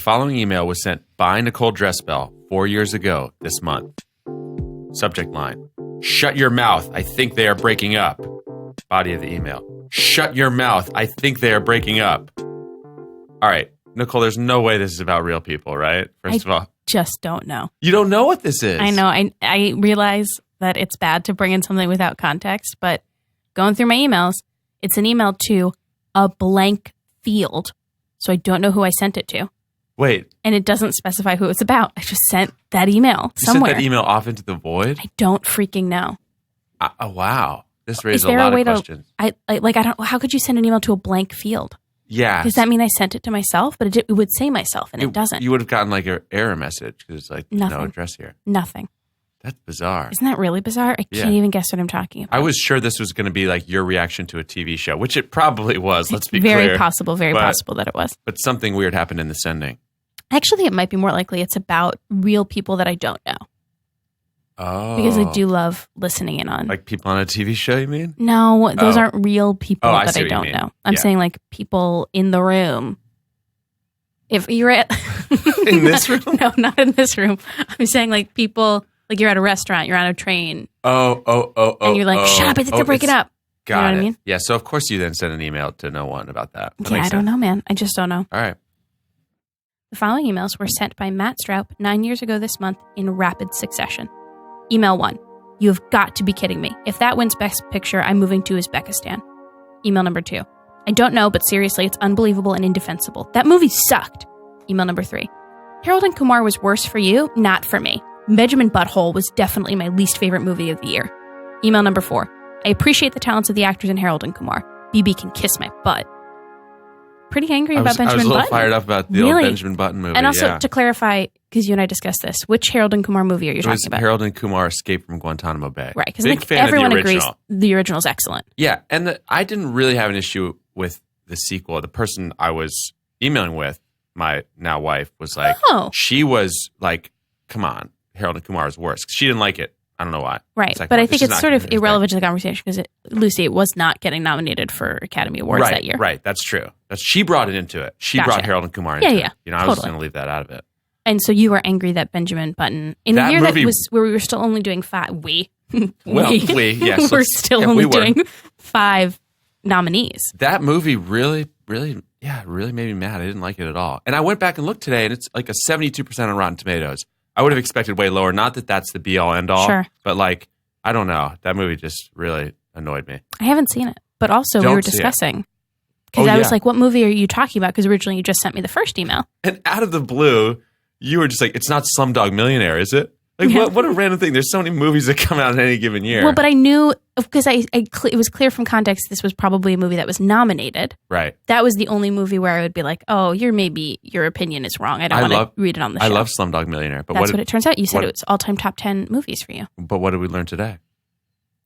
The following email was sent by Nicole Dressbell 4 years ago this month. Subject line, shut your mouth. I think they are breaking up. Body of the email, shut your mouth. I think they are breaking up. All right, Nicole, there's no way this is about real people, right? First of all. Just don't know. You don't know what this is. I know. I realize that it's bad to bring in something without context, but going through my emails, it's an email to a blank field. So I don't know who I sent it to. Wait. And it doesn't specify who it's about. I just sent that email somewhere. You sent that email off into the void? I don't freaking know. Oh, wow. This raises a lot of questions. How could you send an email to a blank field? Yeah. Does that mean I sent it to myself? But it would say myself, and it doesn't. You would have gotten like an error message because it's like Nothing. no address here. Nothing. That's bizarre. Isn't that really bizarre? I can't even guess what I'm talking about. I was sure this was going to be like your reaction to a TV show, which it probably was. Let's be clear. Very possible that it was. But something weird happened in the sending. Actually, it might be more likely it's about real people that I don't know. Oh. Because I do love listening in on. Like people on a TV show, you mean? No, those aren't real people that I don't mean. know. I'm saying like people in the room. If you're at... In this room? No, not in this room. I'm saying like people, like you're at a restaurant, you're on a train. And you're like, shut up, I think they're breaking up. Got you know it. What I mean? Yeah, so of course you then sent an email to no one about that. I don't know, man. I just don't know. All right. The following emails were sent by Matt Stroup 9 years ago this month in rapid succession. Email 1. You have got to be kidding me. If that wins Best Picture, I'm moving to Uzbekistan. Email number 2. I don't know, but seriously, it's unbelievable and indefensible. That movie sucked. Email number 3. Harold and Kumar was worse for you, not for me. Benjamin Butthole was definitely my least favorite movie of the year. Email number 4. I appreciate the talents of the actors in Harold and Kumar. BB can kiss my butt. Pretty angry about Benjamin Button. I was a little fired up about the old Benjamin Button movie. And also, to clarify, because you and I discussed this, which Harold and Kumar movie are you talking about? Harold and Kumar Escape from Guantanamo Bay. Right, because I think everyone agrees the original is excellent. Yeah, and I didn't really have an issue with the sequel. The person I was emailing with, my now wife, was like, she was like, come on, Harold and Kumar is worse. She didn't like it. I don't know why. Right, but I think it's sort of irrelevant to the conversation because Lucy, it was not getting nominated for Academy Awards that year. Right, that's true. She brought it into it. She brought Harold and Kumar into it. You know, I was just going to leave that out of it. And so you were angry that Benjamin Button, in the year that was where we were still only doing 5, yes. We're still only doing 5 nominees. That movie really made me mad. I didn't like it at all. And I went back and looked today, and it's like a 72% on Rotten Tomatoes. I would have expected way lower. Not that that's the be-all, end-all, but like, I don't know. That movie just really annoyed me. I haven't seen it, but also we were discussing. Because I was like, what movie are you talking about? Because originally you just sent me the first email. And out of the blue, you were just like, it's not Slumdog Millionaire, is it? Like, what a random thing. There's so many movies that come out in any given year. Well, but I knew, because it was clear from context this was probably a movie that was nominated. Right. That was the only movie where I would be like, oh, your opinion is wrong. I don't want to read it on the show. I love Slumdog Millionaire. But that's what it turns out. You said it was all-time top 10 movies for you. But what did we learn today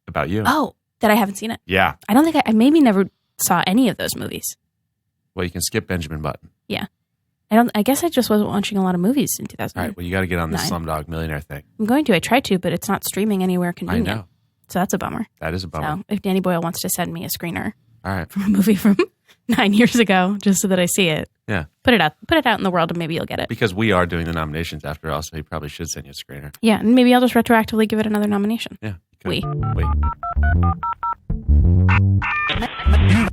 about you? Oh, that I haven't seen it. Yeah. I don't think I maybe never saw any of those movies. Well, you can skip Benjamin Button. Yeah. I guess I just wasn't watching a lot of movies in 2009. All right, well, you got to get on this Slumdog Millionaire thing. I'm going to. I tried to, but it's not streaming anywhere convenient. I know. So that's a bummer. That is a bummer. So if Danny Boyle wants to send me a screener from a movie from 9 years ago, just so that I see it, put it out in the world, and maybe you'll get it. Because we are doing the nominations after all, so he probably should send you a screener. Yeah, and maybe I'll just retroactively give it another nomination. Yeah. Wait. You've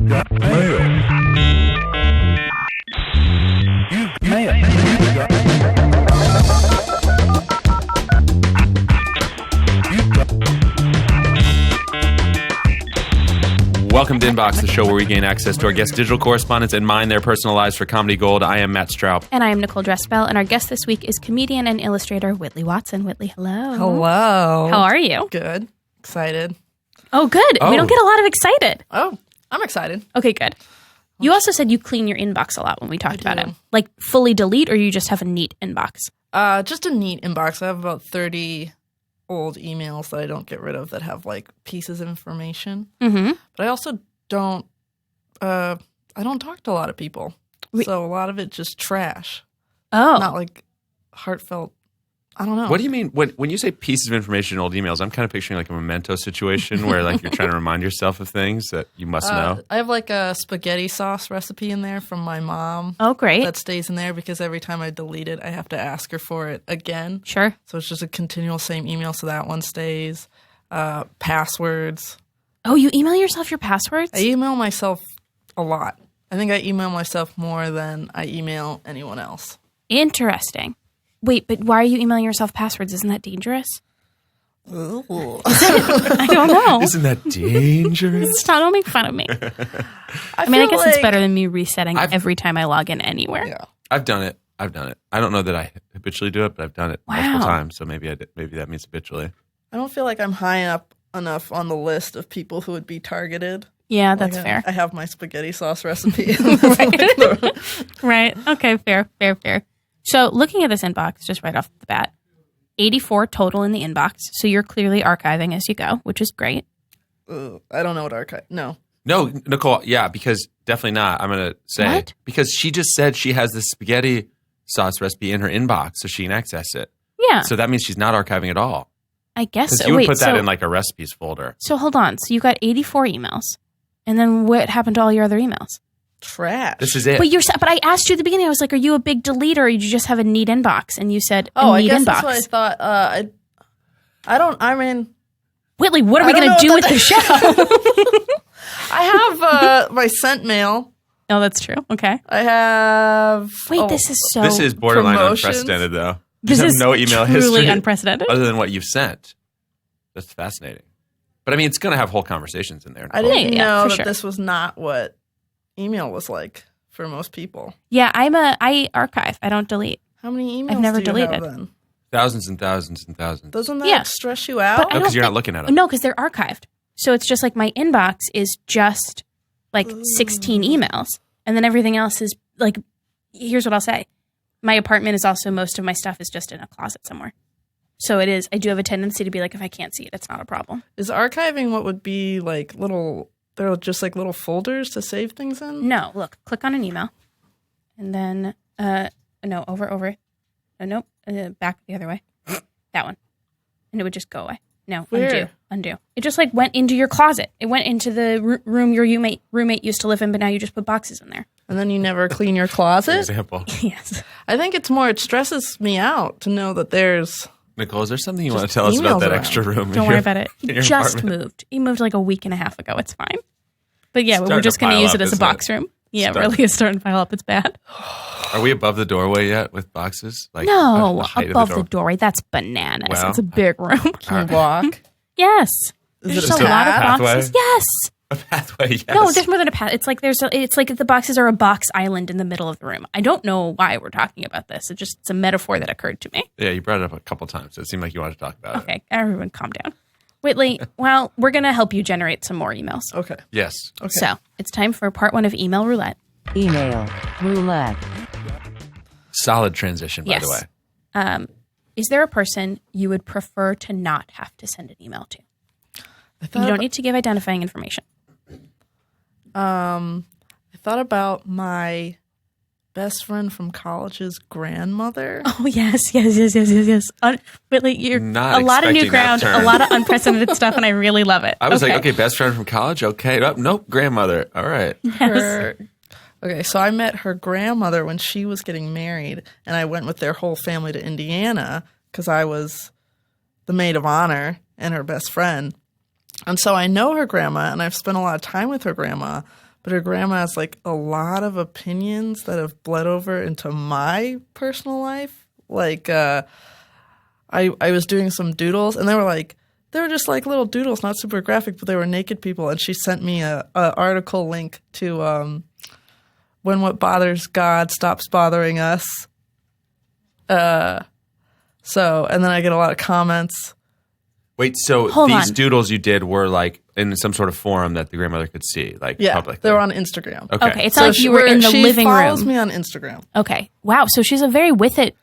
got mail. Welcome to Inbox, the show where we gain access to our guests' digital correspondence and mine their personal lives for comedy gold. I am Matt Stroup. And I am Nicole Dressbell, and our guest this week is comedian and illustrator Whitley Watson. Whitley, hello. Hello. How are you? Good. Excited. Oh, good. We don't get a lot of excited. Oh, I'm excited. Okay, good. You also said you clean your inbox a lot when we talked about it. Like fully delete, or you just have a neat inbox? Just a neat inbox. I have about 30 old emails that I don't get rid of that have like pieces of information. Mm-hmm. But I also don't, I don't talk to a lot of people. So a lot of it just trash. Oh. Not like heartfelt I don't know. What do you mean when you say pieces of information in old emails? I'm kind of picturing like a memento situation where like you're trying to remind yourself of things that you must know. I have like a spaghetti sauce recipe in there from my mom. Oh, great. That stays in there because every time I delete it, I have to ask her for it again. Sure. So it's just a continual same email, so that one stays. Passwords. Oh, you email yourself your passwords? I email myself a lot. I think I email myself more than I email anyone else. Interesting. Wait, but why are you emailing yourself passwords? Isn't that dangerous? Ooh. I don't know. Isn't that dangerous? Stop, don't make fun of me. I mean, I guess it's better than me resetting every time I log in anywhere. Yeah. I've done it. I don't know that I habitually do it, but I've done it multiple times. So maybe maybe that means habitually. I don't feel like I'm high up enough on the list of people who would be targeted. Yeah, that's fair. I have my spaghetti sauce recipe. Right. Okay, fair. So looking at this inbox, just right off the bat, 84 total in the inbox. So you're clearly archiving as you go, which is great. I don't know what archive. No, Nicole. Yeah, because definitely not. I'm going to say What? because she just said she has this spaghetti sauce recipe in her inbox, so she can access it. Yeah. So that means she's not archiving at all. I guess Because so. you would Wait, put that so, in like a recipes folder. so hold on. So you got 84 emails. And then what happened to all your other emails? trash. This is it. But I asked you at the beginning, I was like, are you a big deleter or did you just have a neat inbox? And you said, I neat guess inbox. that's what I thought. I mean, Whitley, what are we I don't going to know do with the show? I have my sent mail. Oh, that's true. Okay. I have. Wait, this is so. This is borderline promotions. unprecedented, though. This You have is no email truly history unprecedented. other than what you've sent. That's fascinating. But I mean, it's going to have whole conversations in there. I didn't Yeah, know for that sure. this was not what email was like for most people. Yeah, I archive. I don't delete. How many emails I've never do you deleted. have then? Thousands and thousands and thousands. Doesn't that Yeah. stress you But out? I No, don't because you're not think- looking at them. No, because they're archived. So it's just like my inbox is just like 16 emails. And then everything else is like, here's what I'll say. My apartment is also, most of my stuff is just in a closet somewhere. So it is, I do have a tendency to be like, if I can't see it, it's not a problem. Is archiving what would be like they're just like little folders to save things in? No, look, click on an email. And then, no, over. Nope, back the other way. That one. And it would just go away. No, Where? undo. It just like went into your closet. It went into the room your roommate used to live in, but now you just put boxes in there. And then you never clean your For closet? example. Yes. I think it's more, it stresses me out to know that there's. Nicole, is there something you want to Just tell us about emails that around. extra room? Don't worry about it. in He your just apartment? moved. He moved like a week and a half ago. It's fine. But yeah, we're Starting just to going to pile use up, it as a isn't box room. Yeah, Starting- really is starting to pile up. It's bad. Are we above the doorway yet with boxes? Like No, the height of above the the door? doorway. That's bananas. Well, It's a big room. Can you walk? Yes. Is There's it a lot of pathway? boxes. Yes. A pathway, yes. No, there's more than a path. It's like it's like the boxes are a box island in the middle of the room. I don't know why we're talking about this. It's a metaphor that occurred to me. Yeah, you brought it up a couple times. So it seemed like you wanted to talk about it. Okay, everyone calm down. Whitley, well, we're going to help you generate some more emails. Okay. Yes. Okay. So it's time for part 1 of Email Roulette. Email roulette. Solid transition, by Yes. the way. Is there a person you would prefer to not have to send an email to? I You don't need to give identifying information. I thought about my best friend from college's grandmother. Oh, yes. Whitley, you're Not a lot of new expecting that ground, turn. a lot of unprecedented stuff, and I really love it. I was like, okay, best friend from college? Okay. Oh, nope, grandmother. All right. Okay, so I met her grandmother when she was getting married, and I went with their whole family to Indiana because I was the maid of honor and her best friend. And so I know her grandma, and I've spent a lot of time with her grandma, but her grandma has like a lot of opinions that have bled over into my personal life. Like I was doing some doodles, and they were just like little doodles, not super graphic, but they were naked people, and she sent me a article link to When What Bothers God Stops Bothering Us. And then I get a lot of comments. Wait, so Hold these on. doodles you did were like in some sort of forum that the grandmother could see, like Yeah, publicly? they were on Instagram. Okay. It's not like you were in the living She follows room. me on Instagram. Okay. Wow. So she's a very with it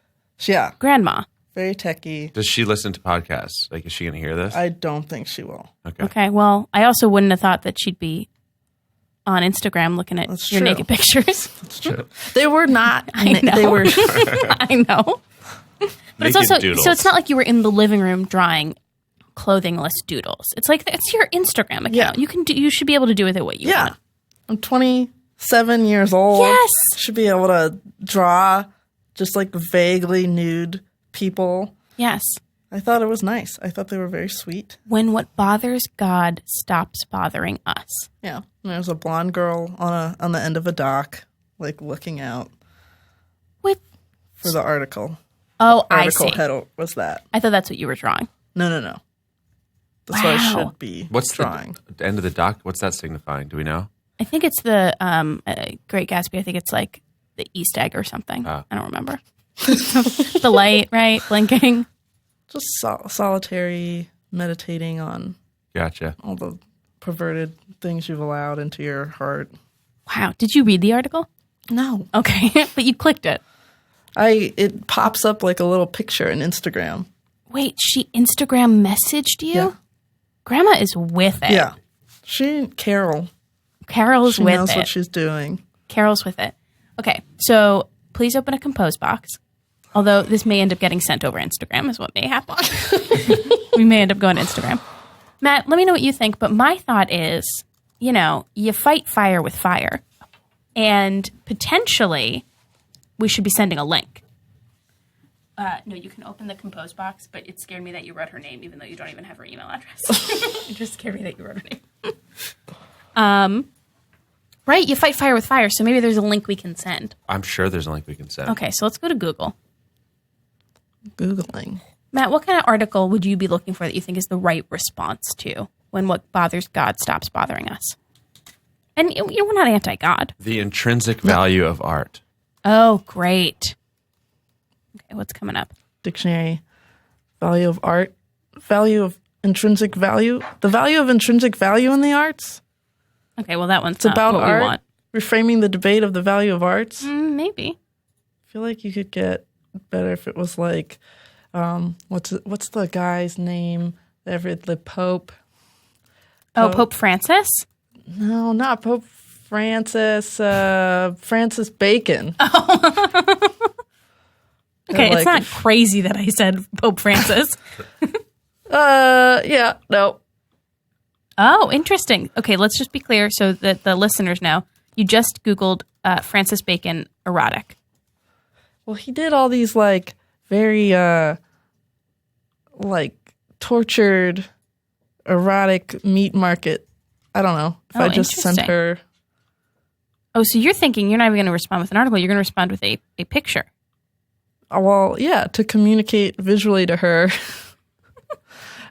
Yeah, grandma. very techie. Does she listen to podcasts? Like, is she going to hear this? I don't think she will. Okay. Okay. Well, I also wouldn't have thought that she'd be on Instagram looking at That's your true. naked pictures. They were not. I know. They were. I know. But it's Naked also doodles. so it's not like you were in the living room drawing clothingless doodles. It's like it's your Instagram account. Yeah. You should be able to do with it what you Yeah. want. I'm 27 years old. Yes. Should be able to draw just like vaguely nude people. Yes. I thought it was nice. I thought they were very sweet. When what bothers God stops bothering us. Yeah. And there's a blonde girl on the end of a dock, like looking out With for the article. oh, I Article see. head was that. I thought that's what you were drawing. No. That's what I Wow. should be What's drawing. the end of the doc? What's that signifying? Do we know? I think it's the Great Gatsby. I think it's like the East Egg or something. Ah. I don't remember. The light, right? Blinking. Just solitary meditating on Gotcha. all the perverted things you've allowed into your heart. Wow. Did you read the article? No. Okay. But you clicked it. It pops up like a little picture in Instagram. Wait, she Instagram messaged you? Yeah. Grandma is with it. Yeah. Carol. Carol's She with knows it. what she's doing. Carol's with it. Okay. So please open a compose box. Although this may end up getting sent over Instagram is what may happen. We may end up going to Instagram. Matt, let me know what you think. But my thought is, you fight fire with fire. And potentially we should be sending a link. No, you can open the compose box, but it scared me that you wrote her name, even though you don't even have her email address. It just scared me that you wrote her name. Right? You fight fire with fire, so maybe there's a link we can send. I'm sure there's a link we can send. Okay, so let's go to Google. Googling. Matt, what kind of article would you be looking for that you think is the right response to when what bothers God stops bothering us? And we're not anti-God. The intrinsic value of art. Oh, great. Okay, what's coming up? Dictionary. Value of art. Value of intrinsic value. The value of intrinsic value in the arts. Okay, well, that one's It's not about what art. we want. Reframing the debate of the value of arts. Maybe. I feel like you could get better if it was like, what's the guy's name? The Pope. Oh, Pope Francis? No, not Pope Francis. Francis Bacon. Okay, like- it's not crazy that I said Pope Francis. Yeah, no. Oh, interesting. Okay, let's just be clear so that the listeners know. You just Googled Francis Bacon erotic. Well, he did all these like very like tortured erotic meat market. I don't know if Oh, I just sent interesting. her. Oh, so you're thinking you're not even going to respond with an article. You're going to respond with a picture. Well, yeah, to communicate visually to her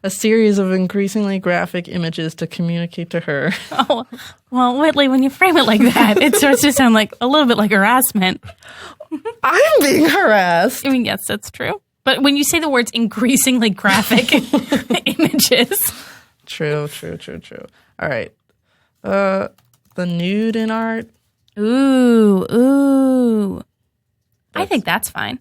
a series of increasingly graphic images to communicate to her. Oh, well, Whitley, when you frame it like that, it starts to sound like a little bit like harassment. I'm being harassed. I mean, yes, that's true. But when you say the words increasingly graphic images. True. All right. The nude in art. Ooh. I think that's fine.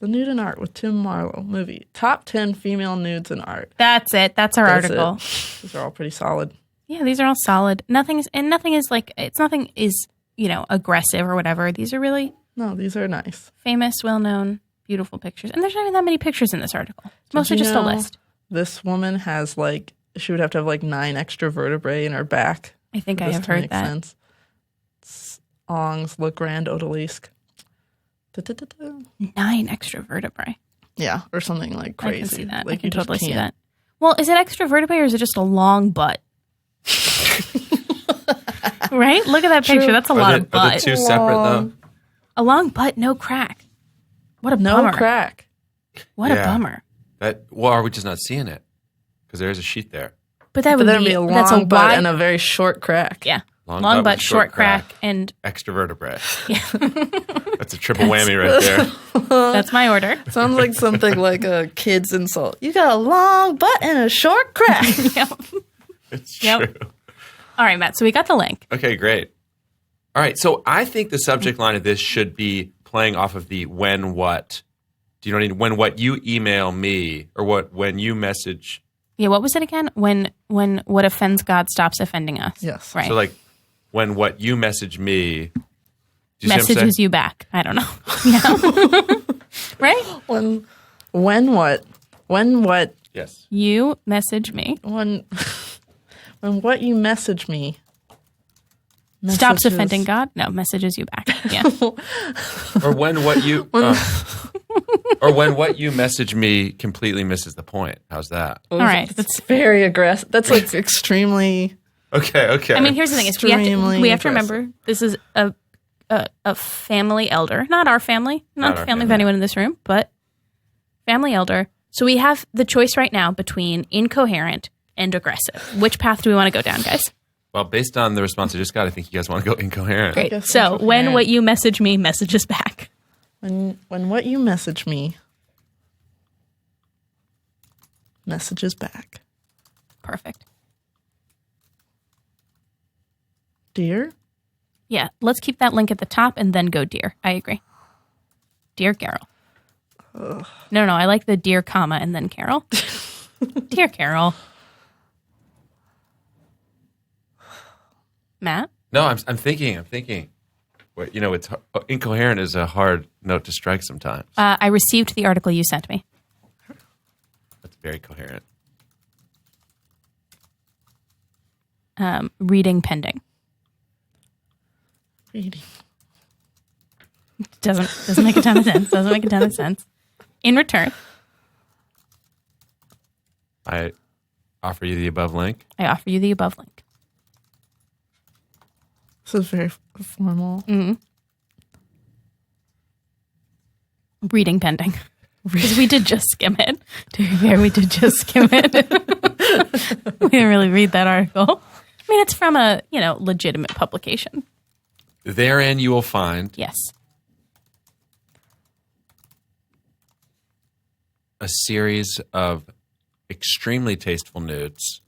The nude in art with Tim Marlowe movie. Top 10 female nudes in art. That's it. That's our That's article. it. These are all pretty solid. Yeah, these are all solid. Nothing is aggressive or whatever. These are really No, these are nice. famous, well-known, beautiful pictures. And there's not even that many pictures in this article. It's mostly Did you just a know list. This woman has she would have to have 9 extra vertebrae in her back. I think for I this have to heard make that. sense. Ongs Le Grand Odalisque. Da-da-da-da. 9 extra vertebrae. Yeah, or something like crazy. I can see that. Like I can you just totally see can't- that. Well, is it extra vertebrae or is it just a long butt? Right? Look at that picture. That's a lot of Are the butt. two separate though? A long butt, no crack. What a No bummer. crack. What a Yeah. bummer. Are we just not seeing it? Because there is a sheet there. But that But would that'd be, be a that's a long butt wide, and a very short crack. yeah. Long Long butt butt, with short short crack, crack. and Extra vertebrae. That's a triple whammy right there. that's my order. Sounds like something like a kid's insult. You got a long butt and a short crack. Yep. It's Yep. true. All right, Matt. So we got the link. Okay, great. All right, so I think the subject line of this should be playing off of the when what. Do you know what I mean? When what you email me or when you message. Yeah. What was it again? When what offends God stops offending us. Yes. Right. So like when what you message me. Do you see what I'm saying? Messages you back. I don't know. Yeah. Right. When When what? Yes. You message me. When what you message me. Stops messages- offending God? No, messages you back. Yeah. Or when what you or when what you message me completely misses the point. How's that? All right. That's very aggressive. That's like extremely. Okay. I mean, here's the thing: is Extremely we have to aggressive. remember this is a family elder, not our family, not the our family of family. anyone in this room, but family elder. So we have the choice right now between incoherent and aggressive. Which path do we want to go down, guys? Well, based on the response I just got, I think you guys want to go incoherent. Great. guess So incoherent. when what you message me messages back. When what you message me. Messages back. Perfect. Dear. Yeah, let's keep that link at the top and then go dear. I agree. Dear Carol. No, I like the dear comma and then Carol. Dear Carol. Matt? No, I'm thinking. Wait, it's incoherent is a hard note to strike sometimes. I received the article you sent me. That's very coherent. Reading pending. Reading. Doesn't make a ton of sense. Doesn't make a ton of sense. In return, I offer you the above link. I offer you the above link. This is very formal. Reading pending. Because we did just skim it. To be fair, we did just skim it. We didn't really read that article. I mean, it's from a, legitimate publication. Therein you will find Yes. a series of extremely tasteful nudes.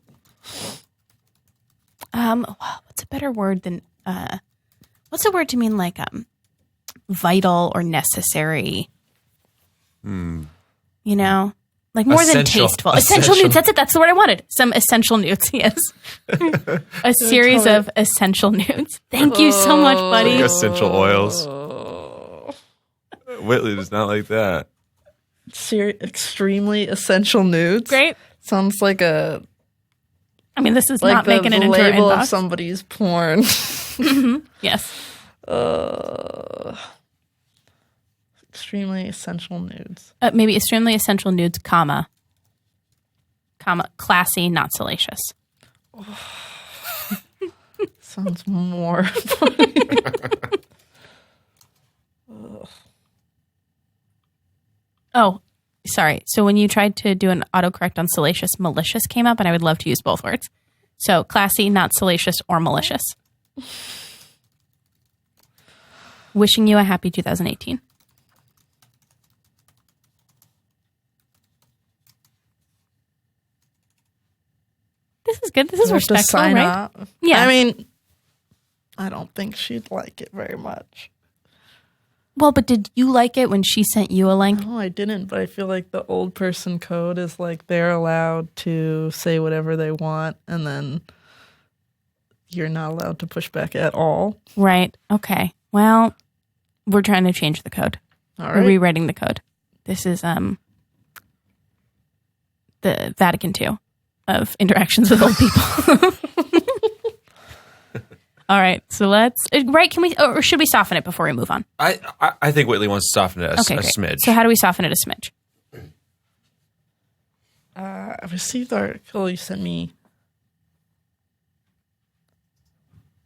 What's a better word than, what's a word to mean like, vital or necessary? Like more than Essential. tasteful. Essential nudes. That's it. That's the word I wanted. Some essential nudes. Yes. A series of essential nudes. Thank you so much, buddy. Like essential oils. Whitley does not like that. Extremely essential nudes. Great. Sounds like a I mean, this is like not the making it into our label of inbox. somebody's porn. Yes. Extremely essential nudes. Maybe extremely essential nudes, comma, classy, not salacious. Sounds more. Oh, sorry. So when you tried to do an autocorrect on salacious, malicious came up, and I would love to use both words. So classy, not salacious, or malicious. Wishing you a happy 2018. This is good. This is Do I have to respectful, sign right? up? Yeah. I mean, I don't think she'd like it very much. Well, but did you like it when she sent you a link? No, I didn't, but I feel like the old person code is like they're allowed to say whatever they want, and then you're not allowed to push back at all. Right. Okay. Well, we're trying to change the code. All We're right. rewriting the code. This is the Vatican II of interactions with old people. All right. So let's right. Can we or should we soften it before we move on? I think Whitley wants to soften it a Okay. Great. smidge. So how do we soften it a smidge? I received the article you sent me.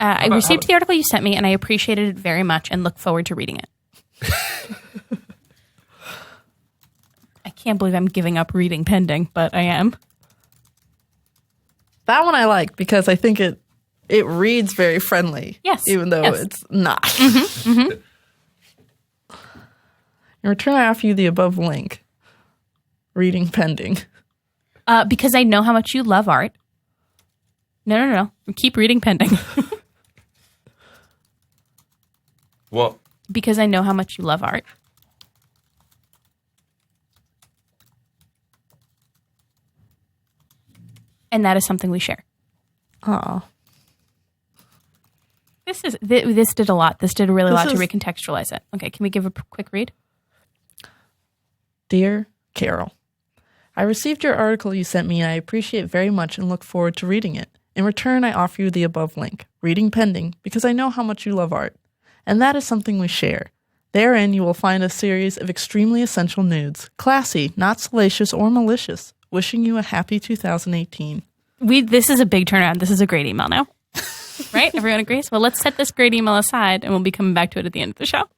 I received the article you sent me, and I appreciated it very much, and look forward to reading it. I can't believe I'm giving up reading pending, but I am. That one I like because I think it reads very friendly. Yes. Even though Yes. it's not. In return, I offer you the above link. Reading pending. Because I know how much you love art. No. Keep reading pending. Well, Because I know how much you love art. And that is something we share. Oh. This did a lot. This did a really This lot to is- recontextualize it. Okay, can we give a quick read? Dear Carol. I received your article you sent me and I appreciate it very much and look forward to reading it. In return, I offer you the above link, reading pending, because I know how much you love art. And that is something we share. Therein, you will find a series of extremely essential nudes. Classy, not salacious or malicious. Wishing you a happy 2018. This is a big turnaround. This is a great email now. Right? Everyone agrees? Well, let's set this great email aside and we'll be coming back to it at the end of the show.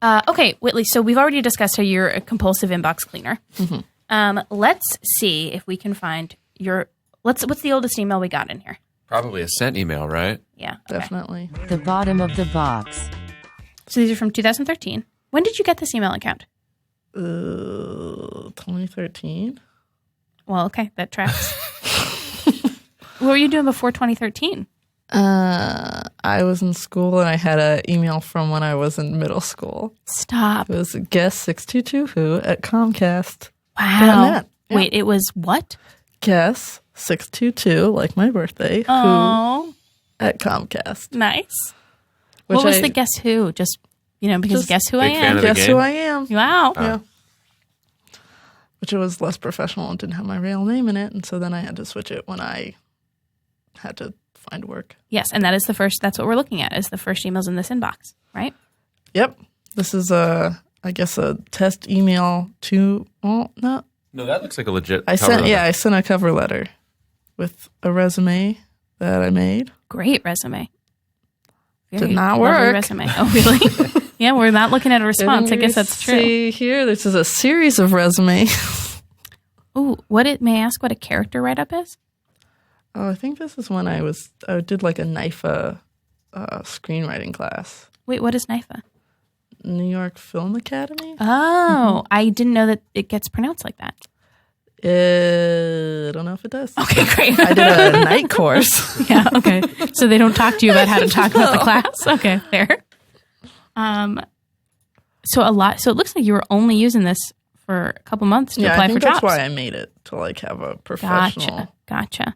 Okay, Whitley, so we've already discussed how you're a compulsive inbox cleaner. Mm-hmm. Let's see if we can find your... What's the oldest email we got in here? Probably a sent email, right? Yeah. Okay. Definitely. The bottom of the box. So these are from 2013. When did you get this email account? 2013. Well, okay, that tracks. What were you doing before 2013? I was in school and I had an email from when I was in middle school. Stop. It was guess622who@comcast. Wow. Yeah. Wait, it was what? Guess622, like my birthday, Oh, who@comcast. nice. What was the guess who? Just, because Just guess who I big fan am? of the Guess game? who I am. Wow. Yeah. Which it was less professional and didn't have my real name in it. And so then I had to switch it when I had to find work. Yes, and that's what we're looking at, is the first emails in this inbox, right? Yep. This is I guess a test email to, well, no. No, that looks like a legit I cover letter. sent a cover letter with a resume that I made. Great resume. Did not lovely work. resume. Oh, really? Yeah, we're not looking at a response. I guess that's true. See here, this is a series of resumes. Ooh, may I ask what a character write-up is? Oh, I think this is when I did like a NIFA screenwriting class. Wait, what is NIFA? New York Film Academy? Oh, I didn't know that it gets pronounced like that. I don't know if it does. Okay, great. I did a night course. Yeah, okay. So they don't talk to you about how to talk about the class? Okay, fair. So it looks like you were only using this for a couple months to apply I think for jobs. that's why I made it, to like have a professional. Gotcha.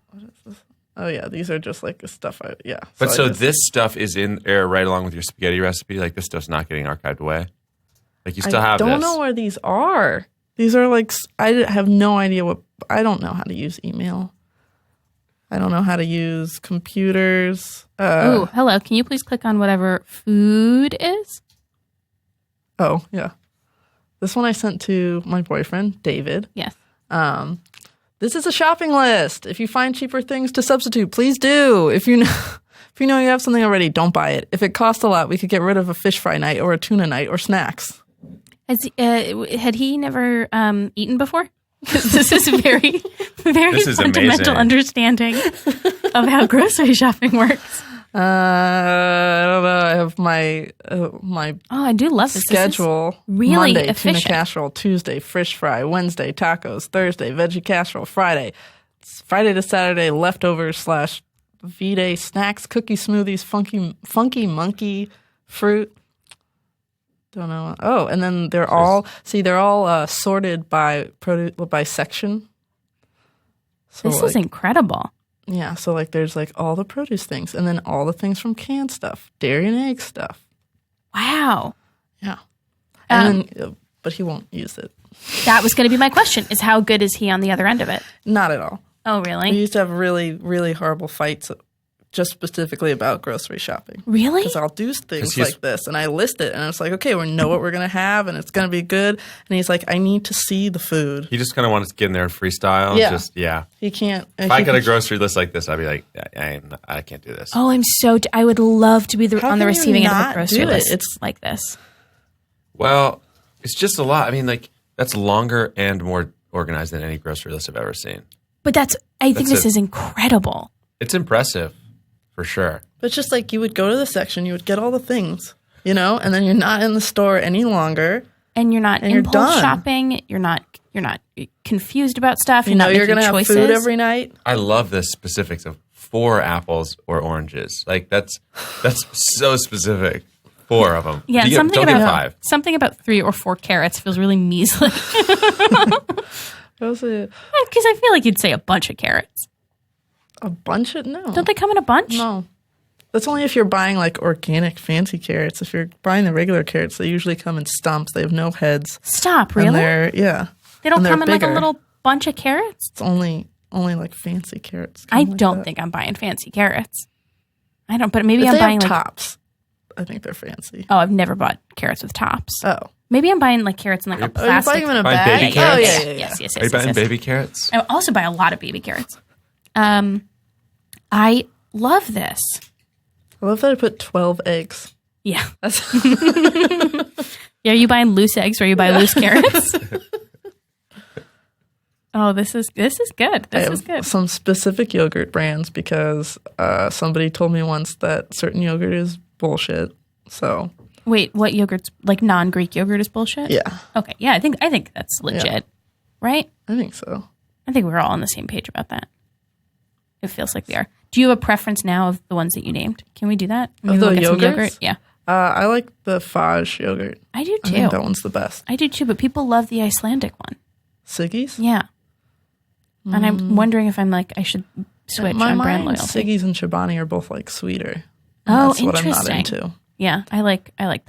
Oh yeah, these are just like the stuff But I just- this stuff is in there right along with your spaghetti recipe? Like this stuff's not getting archived away? Like you still have this? I don't know where these are. These are like, I have no idea I don't know how to use email. I don't know how to use computers. Oh, hello. Can you please click on whatever food is? Oh, yeah. This one I sent to my boyfriend, David. Yes. This is a shopping list. If you find cheaper things to substitute, please do. If you know you have something already, don't buy it. If it costs a lot, we could get rid of a fish fry night or a tuna night or snacks. Had he never eaten before? This is very, very This is fundamental amazing. understanding of how grocery shopping works. I don't know. I have my Oh, I do love this. schedule. This is really Monday, efficient. tuna casserole. Tuesday, fish fry. Wednesday, tacos. Thursday, veggie casserole. Friday to Saturday, leftovers / V-Day snacks, cookie smoothies, funky monkey fruit. Don't know. Oh, and then they're all sorted by section. So This is incredible. yeah, so like there's like all the produce things and then all the things from canned stuff, dairy and egg stuff. Wow. Yeah. And then, but he won't use it. That was going to be my question, is how good is he on the other end of it? Not at all. Oh, We really? used to have really, really horrible fights just specifically about grocery shopping. Really? Because I'll do things 'Cause he's- like this and I list it and it's like, okay, we know what we're going to have and it's going to be good. And he's like, I need to see the food. You just kind of want to get in there and freestyle. Yeah. He can't. If I got a grocery list like this, I'd be like, I can't do this. Oh, I would love to be How on the can you receiving end of not a grocery do it? list It's- like this. Well, it's just a lot. I mean, like that's longer and more organized than any grocery list I've ever seen. But I think That's this is incredible. It's impressive, for sure. But it's just like you would go to the section, you would get all the things, and then you're not in the store any longer. And you're not And you're impulse done. shopping. You're not confused about stuff. You You're know not you're making going to have choices. food every night. I love the specifics of 4 apples or oranges. Like that's so specific. 4 of them. Yeah, don't get 5. something about 3 or 4 carrots feels really measly. What was it? Because I feel like you'd say a bunch of carrots. A bunch of no. Don't they come in a bunch? No. That's only if you're buying like organic fancy carrots. If you're buying the regular carrots, they usually come in stumps. They have no heads. Stop, And really? They don't and they're come in like a bigger. little bunch of carrots? It's only like fancy carrots. I come like don't that. think I'm buying fancy carrots. I don't, but maybe If I'm they have buying like tops. I think they're fancy. Oh, I've never bought carrots with tops. Oh. Maybe I'm buying like carrots in like a Are you plastic. buying them in a Buying bag? baby Oh, carrots? yeah. Yes. Are you buying yes. baby carrots? I also buy a lot of baby carrots. I love this. I love that I put 12 eggs. Yeah. Yeah, are you buying loose eggs or are you buying loose carrots? Oh, this is good. I This have is good. some specific yogurt brands because somebody told me once that certain yogurt is bullshit. So Wait, what yogurt's like non-Greek yogurt is bullshit? yeah, Okay. Yeah, I think that's legit. Right? I think so. I think we're all on the same page about that. It feels like we are. Do you have a preference now of the ones that you named? Can we do that? Maybe the we'll get some yogurts? yogurt? Yeah. I like the Fage yogurt. I do I too. think that one's the best. I do too, but people love the Icelandic one. Siggy's? Yeah. And I'm wondering if I'm like, I should switch My on brand mind, loyalty. Siggy's and Chobani are both like sweeter. Oh, That's what I'm not interesting. into. Yeah, I like the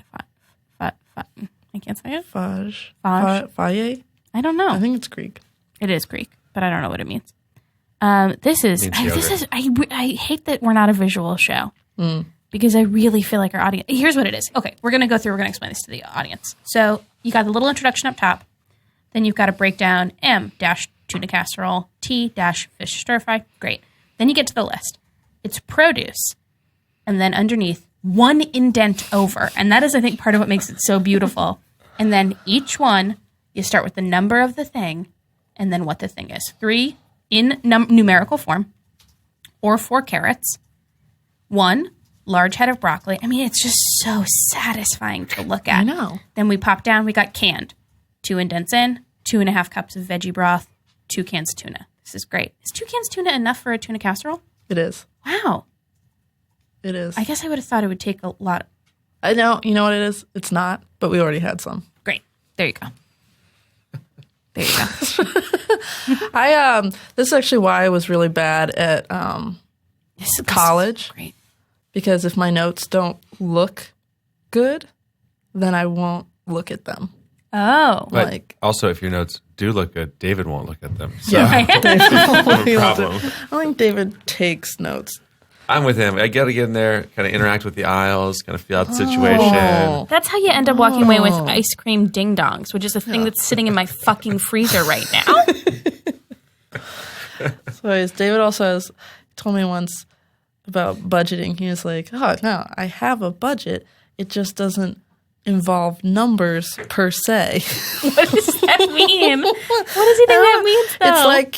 I can't say it. Fage. Fage? Faye? I don't know. I think it's Greek. It is Greek, but I don't know what it means. This is Means I hate that we're not a visual show because I really feel like our audience. Here's what it is. Okay, we're gonna go through. We're gonna explain this to the audience. So you got the little introduction up top. Then you've got a breakdown: M-tuna casserole, T-fish stir fry. Great. Then you get to the list. It's produce, and then underneath one indent over, and that is, I think, part of what makes it so beautiful. And then each one, you start with the number of the thing, and then what the thing is. 3 in numerical form, or 4 carrots. 1 large head of broccoli. I mean, it's just so satisfying to look at. I know. Then we pop down. We got canned. 2 indents in, 2.5 cups of veggie broth, 2 cans of tuna. This is great. Is 2 cans of tuna enough for a tuna casserole? It is. Wow. It is. I guess I would have thought it would take a lot. I know. You know what it is? It's not, but we already had some. Great. There you go. There you go. This is actually why I was really bad at This is college. Great. Because if my notes don't look good, then I won't look at them. Oh. But Like- also, if your notes do look good, David won't look at them. So Right. He wants problem. to- I think David takes notes. I'm with him. I got to get in there, kind of interact with the aisles, kind of feel out the situation. Oh. That's how you end up walking away with ice cream ding dongs, which is the thing that's sitting in my fucking freezer right now. So anyways, David also told me once about budgeting. He was like, "Oh no, I have a budget. It just doesn't involve numbers per se." What does that mean? What does he think that means, though? It's like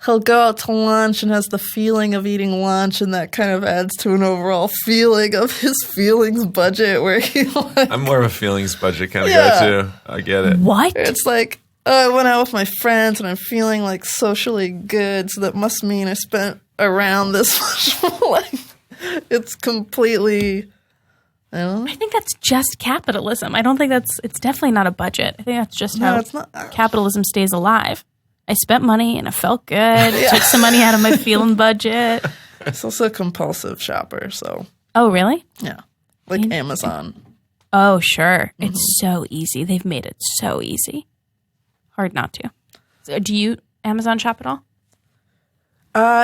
he'll go out to lunch and has the feeling of eating lunch, and that kind of adds to an overall feeling of his feelings budget. Where he like, I'm more of a feelings budget kind of Yeah. guy, too. I get it. What? it's like, oh, I went out with my friends and I'm feeling like socially good, so that must mean I spent around this much. Like, it's completely, I don't know. I think that's just capitalism. I don't think it's definitely not a budget. I think that's just No, how it's not. capitalism stays alive. I spent money and I felt good. Took some money out of my feeling budget. It's also a compulsive shopper, so Oh, really? yeah, like Amazon. Oh, sure. It's so easy. They've made it so easy. Hard not to. So do you Amazon shop at all?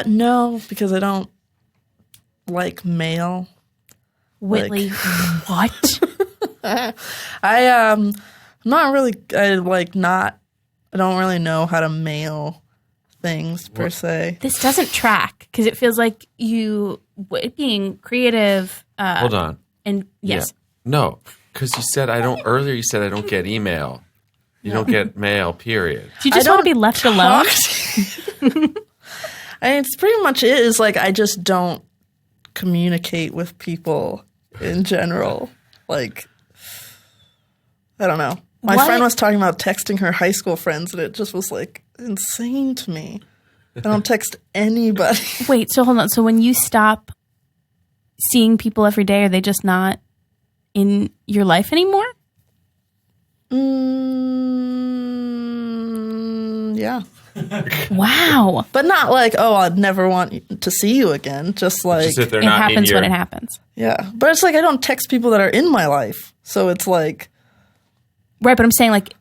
No, because I don't like mail. Whitley, what? I'm not really. I don't really know how to mail things per se. This doesn't track because it feels like you being creative. Hold on. And yes. Yeah. No, because you said I don't, earlier you said I don't get email. You don't get mail, period. Do you just want to be left alone? I mean, it's pretty much it. Is like I just don't communicate with people in general. Like, I don't know. My What? friend was talking about texting her high school friends, and it just was like insane to me. I don't text anybody. Wait, so hold on. So when you stop seeing people every day, are they just not in your life anymore? Yeah. Wow. But not like, oh, I'd never want to see you again. Just like, Just if they're It not in happens your, when it happens. yeah. But it's like I don't text people that are in my life. So it's like, Right, but I'm saying like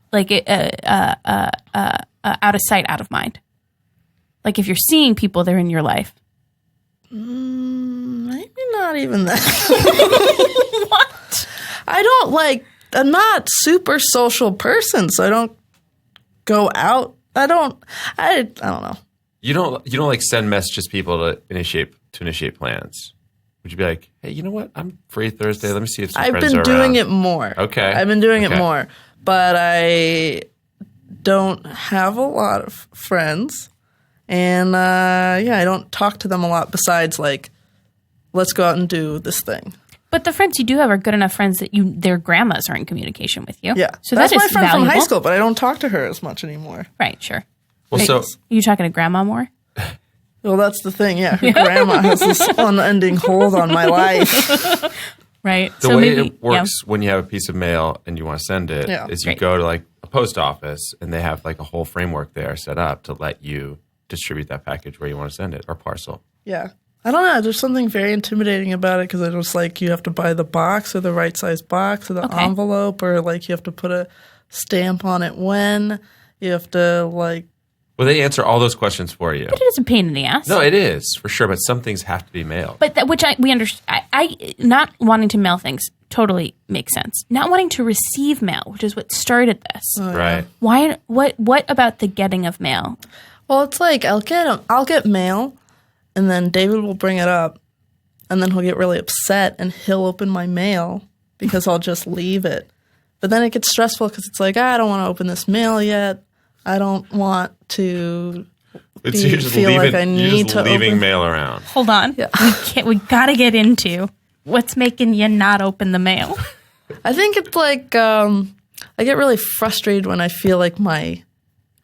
out of sight, out of mind. Like if you're seeing people, they're in your life. maybe not even that. What? I don't like, I'm not super social person, so I don't go out. I don't know. you don't like send messages to people to initiate plans. Would you be like, hey, you know what? I'm free Thursday. Let me see if some I've friends been are doing around. it more. Okay. I've been doing it Okay. more. But I don't have a lot of friends. And I don't talk to them a lot besides like, let's go out and do this thing. But the friends you do have are good enough friends that their grandmas are in communication with you. Yeah. So that's that my is friend valuable. from high school, but I don't talk to her as much anymore. Right, sure. Well, so You talking to grandma more? Well, that's the thing. Yeah. Her grandma has this unending hold on my life. Right. the so way maybe, it works when you have a piece of mail and you want to send it is Yeah. you Great. go to like a post office and they have like a whole framework there set up to let you distribute that package where you want to send it or parcel. Yeah. I don't know. There's something very intimidating about it because it was like you have to buy the box or the right size box or the Okay. envelope or like you have to put a stamp on it when. You have to like, Well, they answer all those questions for you. But it is a pain in the ass. No, it is for sure, but some things have to be mailed. But we understand. I not wanting to mail things totally makes sense. Not wanting to receive mail, which is what started this. Right. Why? What about the getting of mail? well, it's like I'll get mail and then David will bring it up and then he'll get really upset and he'll open my mail because I'll just leave it. But then it gets stressful because it's like, I don't want to open this mail yet. I don't want to It's be- you're just feel leaving, like I you're need just to leaving open. mail around. Hold on. We gotta get into what's making you not open the mail. I think it's like I get really frustrated when I feel like my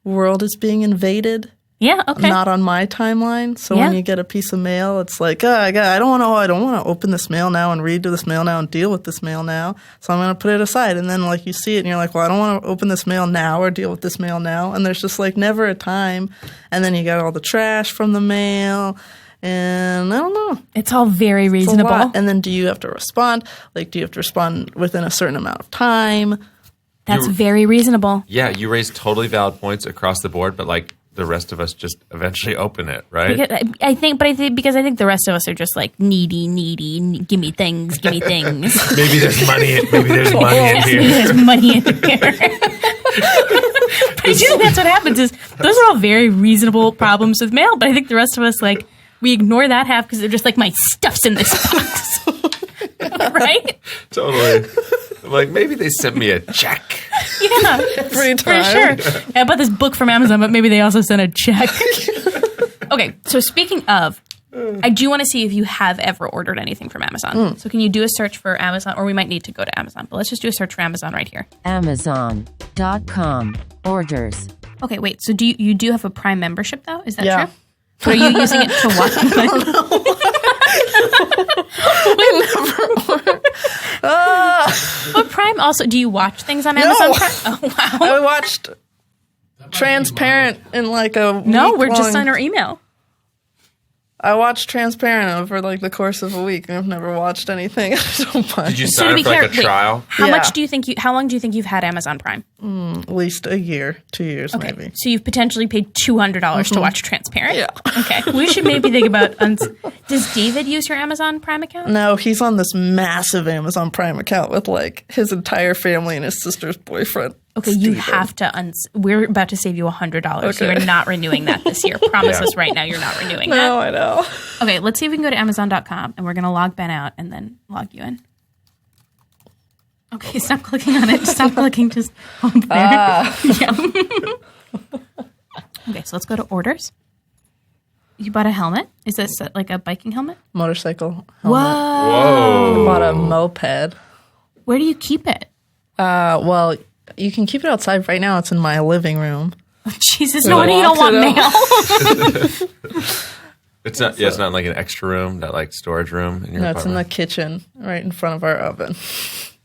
world is being invaded, Yeah. Okay. not on my timeline. So Yeah. when you get a piece of mail, it's like, I don't want to open this mail now and read to this mail now and deal with this mail now. So I'm going to put it aside. And then like you see it and you're like, well, I don't want to open this mail now or deal with this mail now. And there's just like never a time. And then you got all the trash from the mail. And I don't know. It's all very It's a reasonable. lot. And then do you have to respond? Like, do you have to respond within a certain amount of time? That's very reasonable. Yeah, you raise totally valid points across the board, but like the rest of us just eventually open it, right? Because I think the rest of us are just like needy, give me things. Maybe there's money. Maybe there's money in here. There's money in here. But I do think that's what happens is those are all very reasonable problems with mail, but I think the rest of us, like, we ignore that half because they're just like, my stuff's in this box. Right? Totally. I'm like, maybe they sent me a check. Yeah. Every For time. sure. I bought this book from Amazon, but maybe they also sent a check. Okay, so speaking of, I do want to see if you have ever ordered anything from Amazon. So can you do a search for Amazon, or we might need to go to Amazon, but let's just do a search for Amazon right here. Amazon.com. Orders. Okay, wait, so you do have a Prime membership, though? Is that Yeah. true? But are you using it to watch? But Prime also, do you watch things on Amazon Prime? Oh, wow. I watched Transparent in like a No, we're just week-long- on our email. I watched Transparent over like the course of a week, and I've never watched anything. I don't mind. Did you So sign to up be for like clear, a trial? How Yeah. much do you think how long do you think you've had Amazon Prime? At least a year, 2 years Okay. maybe. So you've potentially paid $200 to watch Transparent? Yeah. Okay. We should maybe think about does David use your Amazon Prime account? No, he's on this massive Amazon Prime account with like his entire family and his sister's boyfriend. Okay, you Steven. have to we're about to save you $100. Okay. You're not renewing that this year. Promise Yeah. us right now you're not renewing that. No, I know. Okay, let's see if we can go to Amazon.com and we're going to log Ben out and then log you in. Okay, stop clicking on it. Stop clicking. Just hold there. Yeah. Okay, so let's go to orders. You bought a helmet? Is this like a biking helmet? Motorcycle. Whoa. Whoa. Bought a moped. Where do you keep it? Well, you can keep it outside. Right now, it's in my living room. Jesus, no wonder you don't want locked mail. It's not. Yeah, it's not like an extra room, that like storage room in your No, it's in the apartment. kitchen, right in front of our oven.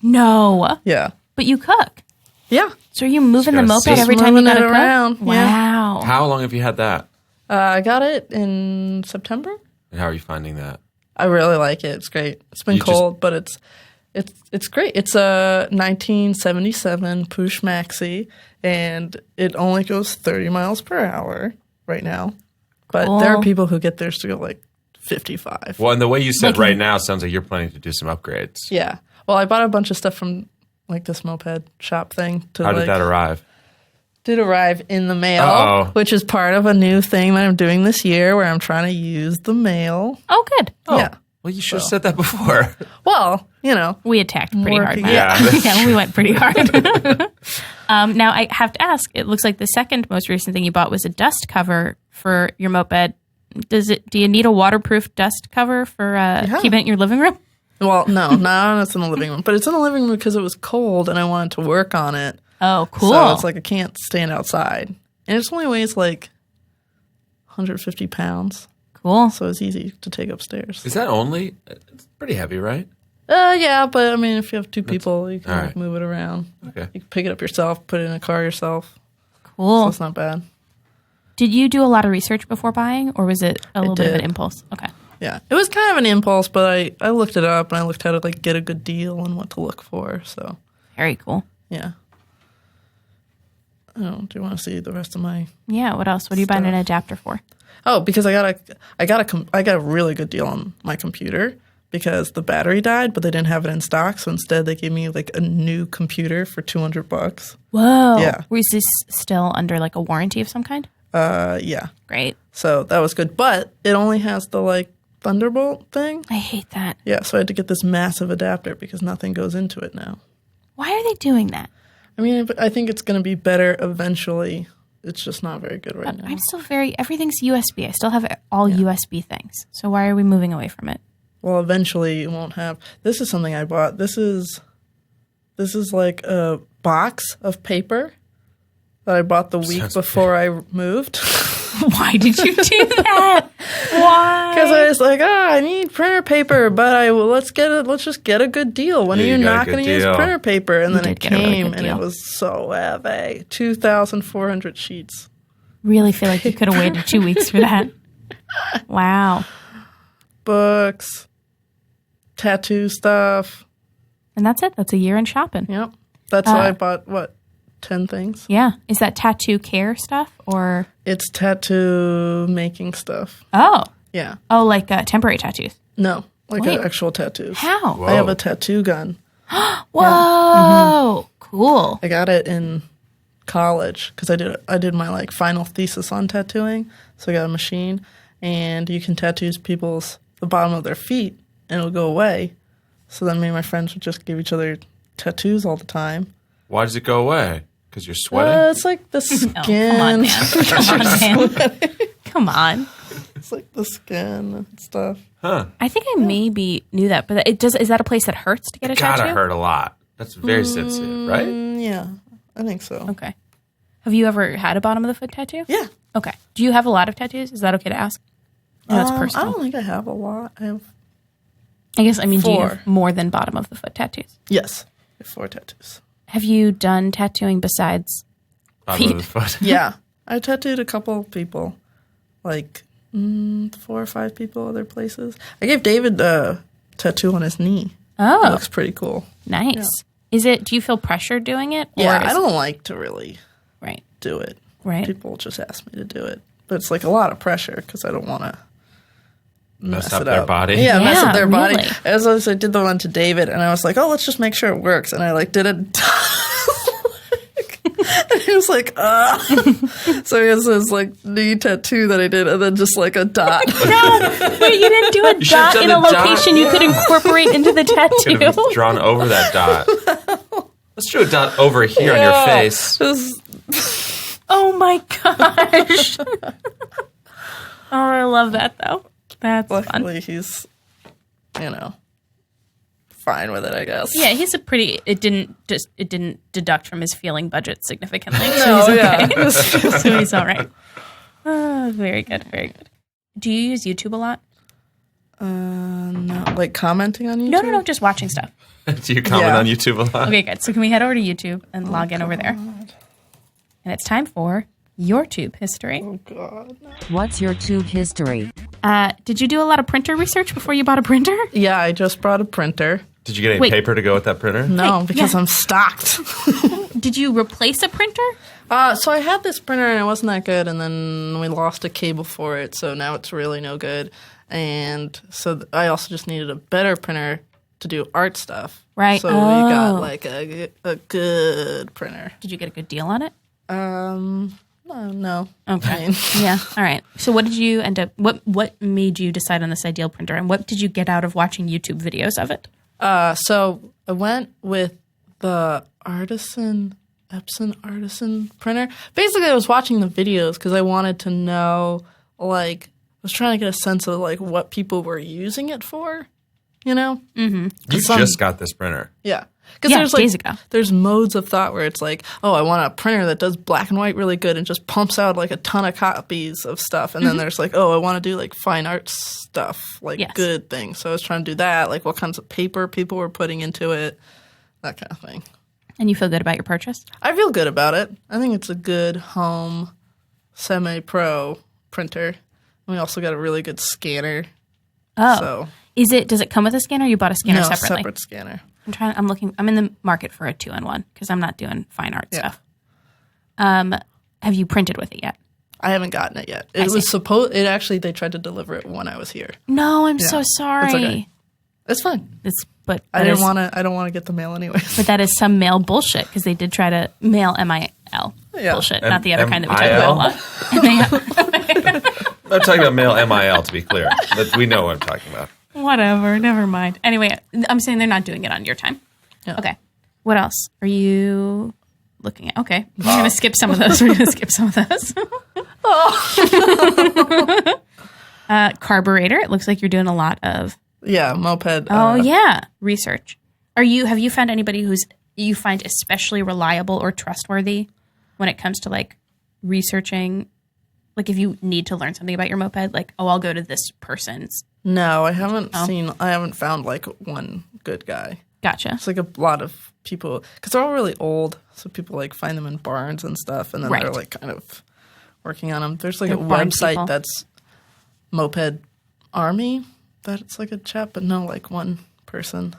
No. Yeah. But you cook. Yeah. So are you moving the gotta moped sit- every time you moving got it a around, cook? yeah. Wow. How long have you had that? I got it in September. And how are you finding that? I really like it. It's great. It's been You just- cold, but it's great. It's a 1977 Push Maxi, and it only goes 30 miles per hour right now. But there are Cool. people who get theirs to go like 55. Well, and the way you said right now sounds like you're planning to do some upgrades. Yeah. Well, I bought a bunch of stuff from like this moped shop thing. How did that arrive? Did arrive in the mail, Uh-oh. which is part of a new thing that I'm doing this year where I'm trying to use the mail. Oh, good. Oh, Yeah. well, you should have said that before. Well, you know, We attacked pretty hard. Working- Matt. Yeah. Yeah, we went pretty hard. Now, I have to ask, it looks like the second most recent thing you bought was a dust cover for your moped. Do you need a waterproof dust cover for keeping it in your living room? well, no, not it's in the living room, but it's in the living room because it was cold and I wanted to work on it. Oh, cool. So it's like I can't stand outside. And it only weighs like 150 pounds. cool. So it's easy to take upstairs. Is that only? It's pretty heavy, right? Yeah, but I mean, if you have two people, you can all like, right. move it around. Okay. You can pick it up yourself, put it in a car yourself. So Cool. it's not bad. Did you do a lot of research before buying, or was it a little bit of an did. impulse? Okay. Yeah, it was kind of an impulse, but I looked it up and I looked how to like get a good deal and what to look for. So Very cool. yeah. Do you want to see the rest of my? Yeah. What else? What are you buying an adapter for? Oh, because I got a really good deal on my computer because the battery died, but they didn't have it in stock. So instead, they gave me like a new computer for $200. Whoa. Yeah. Was this still under like a warranty of some kind? Yeah. Great. So that was good, but it only has the like Thunderbolt thing. I hate that. Yeah, so I had to get this massive adapter because nothing goes into it now. Why are they doing that? I mean, I think it's going to be better eventually. It's just not very good right now. I'm still everything's USB. I still have all USB things. So why are we moving away from it? Well, eventually it won't have. This is something I bought. This is like a box of paper that I bought the week Sounds before I moved. Why did you do that? Why? Because I was like, I need printer paper, but let's just get a good deal. When Yeah, are you you got a not good going to use deal. printer paper? And then did it get a really came, good and it deal. was so heavy, 2,400 sheets. Really feel like you could have waited 2 weeks for that. Wow. Books, tattoo stuff. And that's it. That's a year in shopping. Yep, that's why I bought 10 things. Yeah. Is that tattoo care stuff or? It's tattoo making stuff. Oh. Yeah, Oh, like temporary tattoos. no, like Wait. actual tattoos. How? I have a tattoo gun. Whoa. Cool. I got it in college because I did my like final thesis on tattooing. So I got a machine, and you can tattoo the bottom of their feet, and it'll go away. So then me and my friends would just give each other tattoos all the time. Why does it go away? Because you're sweating? It's like the skin. Oh, come on, man. Come on, man. Come on. It's like the skin and stuff. I think I maybe knew that, but is that a place that hurts to get a tattoo? Gotta hurt a lot. That's very sensitive, right? Yeah, I think so. Okay. Have you ever had a bottom of the foot tattoo? Yeah. Okay. Do you have a lot of tattoos? Is that okay to ask? No, that's I personal. don't think I have a lot. I have I guess, do you 4. have more than bottom of the foot tattoos? yes, I have 4 tattoos. Have you done tattooing besides? Bottom of the foot. Yeah, I tattooed a couple people, like 4 or 5 people other places. I gave David a tattoo on his knee. Oh, It looks pretty cool. nice. Is it? Do you feel pressure doing it? Yeah, is I don't like to really Right. do it. Right. People just ask me to do it, but it's like a lot of pressure because I don't want to Mess mess up it their up. body. Yeah, mess Yeah, up their body. really. As I did the one to David, and I was like, let's just make sure it works. And I like did it. And he was like, So he has this like knee tattoo that I did, and then just like a dot. No, wait, you didn't do a should've dot done in a the dot. location you could incorporate into the Could have tattoo. drawn over that dot. Let's do a dot over here on your face. Just- Oh my gosh. Oh, I love that though. That's fun. luckily, he's, fine with it, I guess. Yeah, he's a pretty. It didn't deduct from his feeling budget significantly. No, So he's okay. yeah. So he's all right. Oh, very good, very good. Do you use YouTube a lot? No, like commenting on YouTube? No, just watching stuff. Do you comment Yeah. on YouTube a lot? Okay, good. So can we head over to YouTube and log in over there? And it's time for your tube history. Oh, God. What's your tube history? Did you do a lot of printer research before you bought a printer? Yeah, I just brought a printer. Did you get any Wait. paper to go with that printer? No, Hey, because yeah. I'm stocked. Did you replace a printer? So I had this printer and it wasn't that good, and then we lost a cable for it, so now it's really no good. And so I also just needed a better printer to do art stuff. Right. So we got like a good printer. Did you get a good deal on it? No. Okay. I mean, Yeah. All right. So what did you end up? What made you decide on this ideal printer, and what did you get out of watching YouTube videos of it? so I went with the Epson Artisan printer. Basically, I was watching the videos because I wanted to know, like, I was trying to get a sense of like what people were using it for, you know? You just got this printer. Yeah. Because Yeah, there's like days ago. there's modes of thought where it's like, oh, I want a printer that does black and white really good and just pumps out like a ton of copies of stuff. And then there's like, oh, I want to do like fine art stuff, like Yes. good things. So I was trying to do that, like what kinds of paper people were putting into it, that kind of thing. And you feel good about your purchase? I feel good about it. I think it's a good home semi-pro printer. We also got a really good scanner. Oh, So does it come with a scanner? Or you bought a scanner no, separately? separate scanner. I'm in the market for a 2-in-1 because I'm not doing fine art stuff. Have you printed with it yet? I haven't gotten it yet. I It see. was supposed. It actually they tried to deliver it when I was here. No, I'm so Yeah. sorry. It's okay. It's fine. But I that didn't is- want to. I don't want to get the mail anyways. But that is some mail bullshit because they did try to mail MIL Yeah. bullshit, not the other kind that we talk about a lot. I'm talking about mail MIL, to be clear. But we know what I'm talking about. Whatever, never mind. Anyway, I'm saying they're not doing it on your time. Yeah. Okay. What else are you looking at? Okay. We're going to skip some of those. We're going to skip some of those. Carburetor. It looks like you're doing a lot of, Yeah, moped. research. Have you found anybody who's you find especially reliable or trustworthy when it comes to like researching? Like if you need to learn something about your moped, like, oh, I'll go to this person's. No, I haven't seen. I haven't found like one good guy. Gotcha. It's like a lot of people because they're all really old, so people like find them in barns and stuff, and then Right. they're like kind of working on them. There's like They're a barn website people. that's Moped Army. That's like a chat, but no, like one person.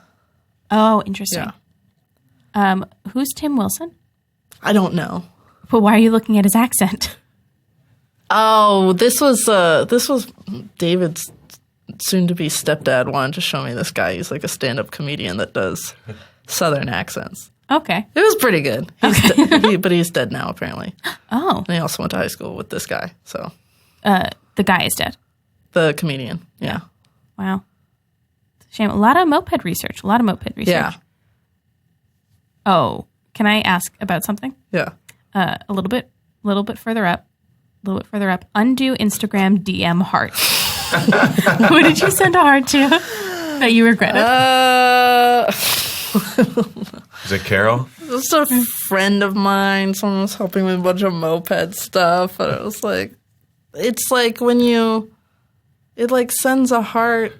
Oh, interesting. Yeah, Who's Tim Wilson? I don't know. But why are you looking at his accent? Oh, this was David's soon-to-be stepdad wanted to show me this guy. He's like a stand-up comedian that does Southern accents. Okay. It was pretty good. But he's dead now, apparently. Oh, And he also went to high school with this guy. So the guy is dead. the comedian, yeah, Wow. Shame. A lot of moped research. yeah, Oh, can I ask about something? yeah. A little bit further up. Undo Instagram DM heart. Who did you send a heart to that you regretted? Is it Carol? Just a friend of mine. Someone was helping with a bunch of moped stuff, and it was like, it's like when it like sends a heart.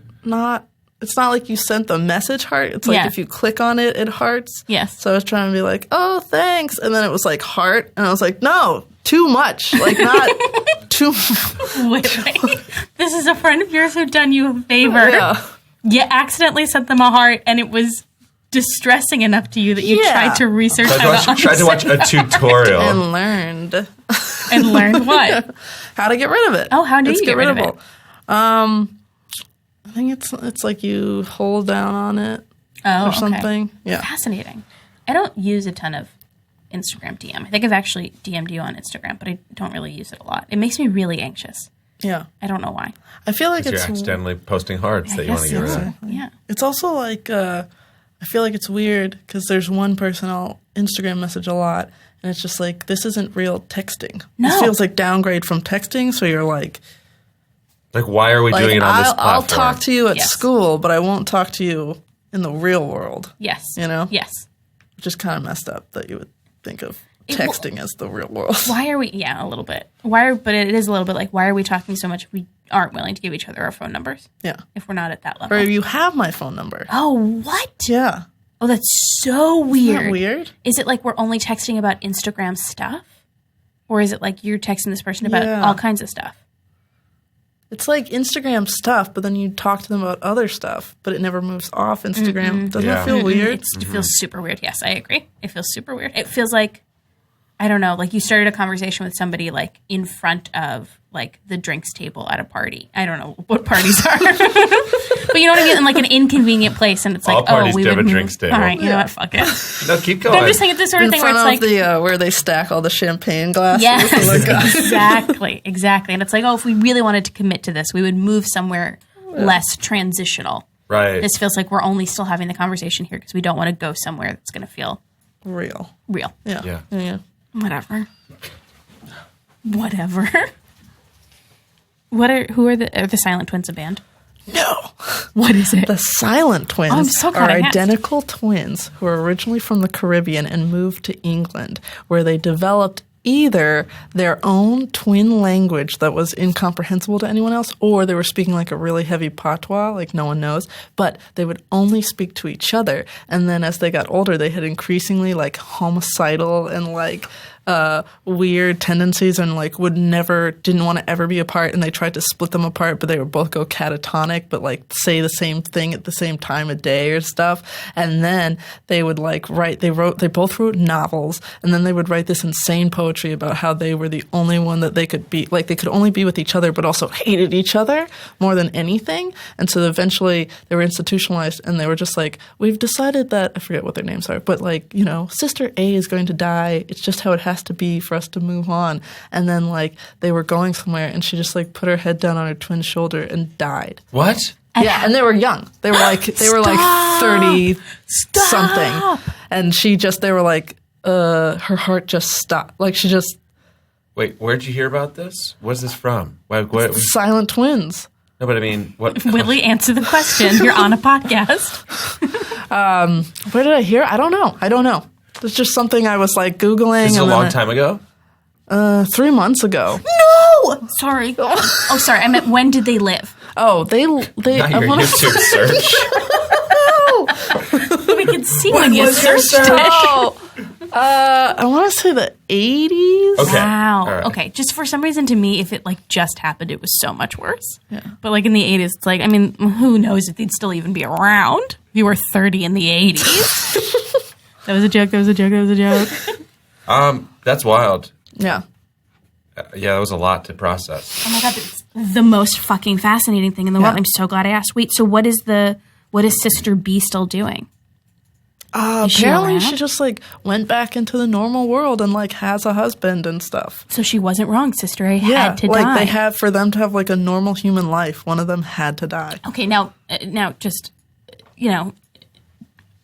It's not like you sent the message heart. It's like Yeah. if you click on it, it hearts. Yes. So I was trying to be like, oh, thanks, and then it was like heart, and I was like, no, too much, like not too. Whitley, this is a friend of yours who done you a favor. Yeah. You accidentally sent them a heart, and it was distressing enough to you that you Yeah. tried to research how Tried to watch a tutorial. And learned and learned what? how to get rid of it. Oh, how do you get rid of it? I think it's like you hold down on it Oh, or something. Yeah. Fascinating. I don't use a ton of Instagram DM. I think I've actually DM'd you on Instagram, but I don't really use it a lot. It makes me really anxious. Yeah. I don't know why. I feel like You're it's accidentally posting hearts that you want to Yes, get rid of. yeah. it's also like I feel like it's weird because there's one person I'll Instagram message a lot, and it's just like this isn't real texting. No. This feels like downgrade from texting. So you're like Why are we doing it on this platform? I'll talk to you at Yes. school, but I won't talk to you in the real world. Yes. You know? Yes. Which is kind of messed up that you would think of. texting as the real world. Why are we? Yeah, a little bit. But it is a little bit like, why are we talking so much if we aren't willing to give each other our phone numbers? Yeah. If we're not at that level. Or you have my phone number. Oh, what? Yeah. Oh, that's so weird. Isn't that weird? Is it like we're only texting about Instagram stuff? Or is it like you're texting this person about all kinds of stuff? It's like Instagram stuff, but then you talk to them about other stuff, but it never moves off Instagram. Doesn't it feel weird? It feels super weird. Yes, I agree. It feels super weird. It feels like, I don't know, like you started a conversation with somebody like in front of like the drinks table at a party. I don't know what parties are. But you know what I mean? In like an inconvenient place, and it's All like, parties we do have would a drinks table. All right, you know what? Fuck it. No, keep But going. I'm just saying it's this sort of In thing where front it's of like, the where they stack all the champagne glasses. yes, Oh my God. exactly. And it's like, if we really wanted to commit to this, we would move somewhere less transitional. Right. This feels like we're only still having the conversation here because we don't want to go somewhere that's going to feel Real. real. Yeah. Whatever. Who are the Silent Twins a band? No. What is it? The Silent Twins I'm so glad are I asked. identical twins who are originally from the Caribbean and moved to England, where they developed either their own twin language that was incomprehensible to anyone else, or they were speaking like a really heavy patois, like no one knows, but they would only speak to each other. And then as they got older, they had increasingly like homicidal and like weird tendencies and like didn't want to ever be apart, and they tried to split them apart, but they would both go catatonic but like say the same thing at the same time of day or stuff. And then they would like they both wrote novels, and then they would write this insane poetry about how they were the only one that they could be, like they could only be with each other but also hated each other more than anything. And so eventually they were institutionalized, and they were just like, we've decided that, I forget what their names are, but like, you know, Sister A is going to die. It's just how it has to be for us to move on. And then like they were going somewhere, and she just like put her head down on her twin shoulder and died. What? Yeah, and they were young. They were like 30 something. And they were like her heart just stopped. Like she just Wait, where'd you hear about this? What's this from? What? Silent Twins. No, but I mean, what? Whitley, answer the question. You're on a podcast. Where did I hear? I don't know. It's just something I was like Googling. This is a and long then time ago? 3 months ago. No! Sorry. Oh, sorry. I meant, when did they live? Oh, they. Not I your wanna- YouTube search. We can see when you searched it. Oh, I want to say the 80s. Okay. Wow. All right. Okay. Just for some reason, to me, if it like just happened, it was so much worse. Yeah. But like in the 80s, it's like, I mean, who knows if they'd still even be around if you were 30 in the 80s. That was a joke. That's wild. Yeah. Yeah, that was a lot to process. Oh my God, that's the most fucking fascinating thing in the world. I'm so glad I asked. Wait, so what is Sister B still doing? Is she Apparently, around? she just like went back into the normal world and like has a husband and stuff. So she wasn't wrong. Sister A Yeah, had to like die. they had, for them to have like a normal human life, one of them had to die. Okay, now just,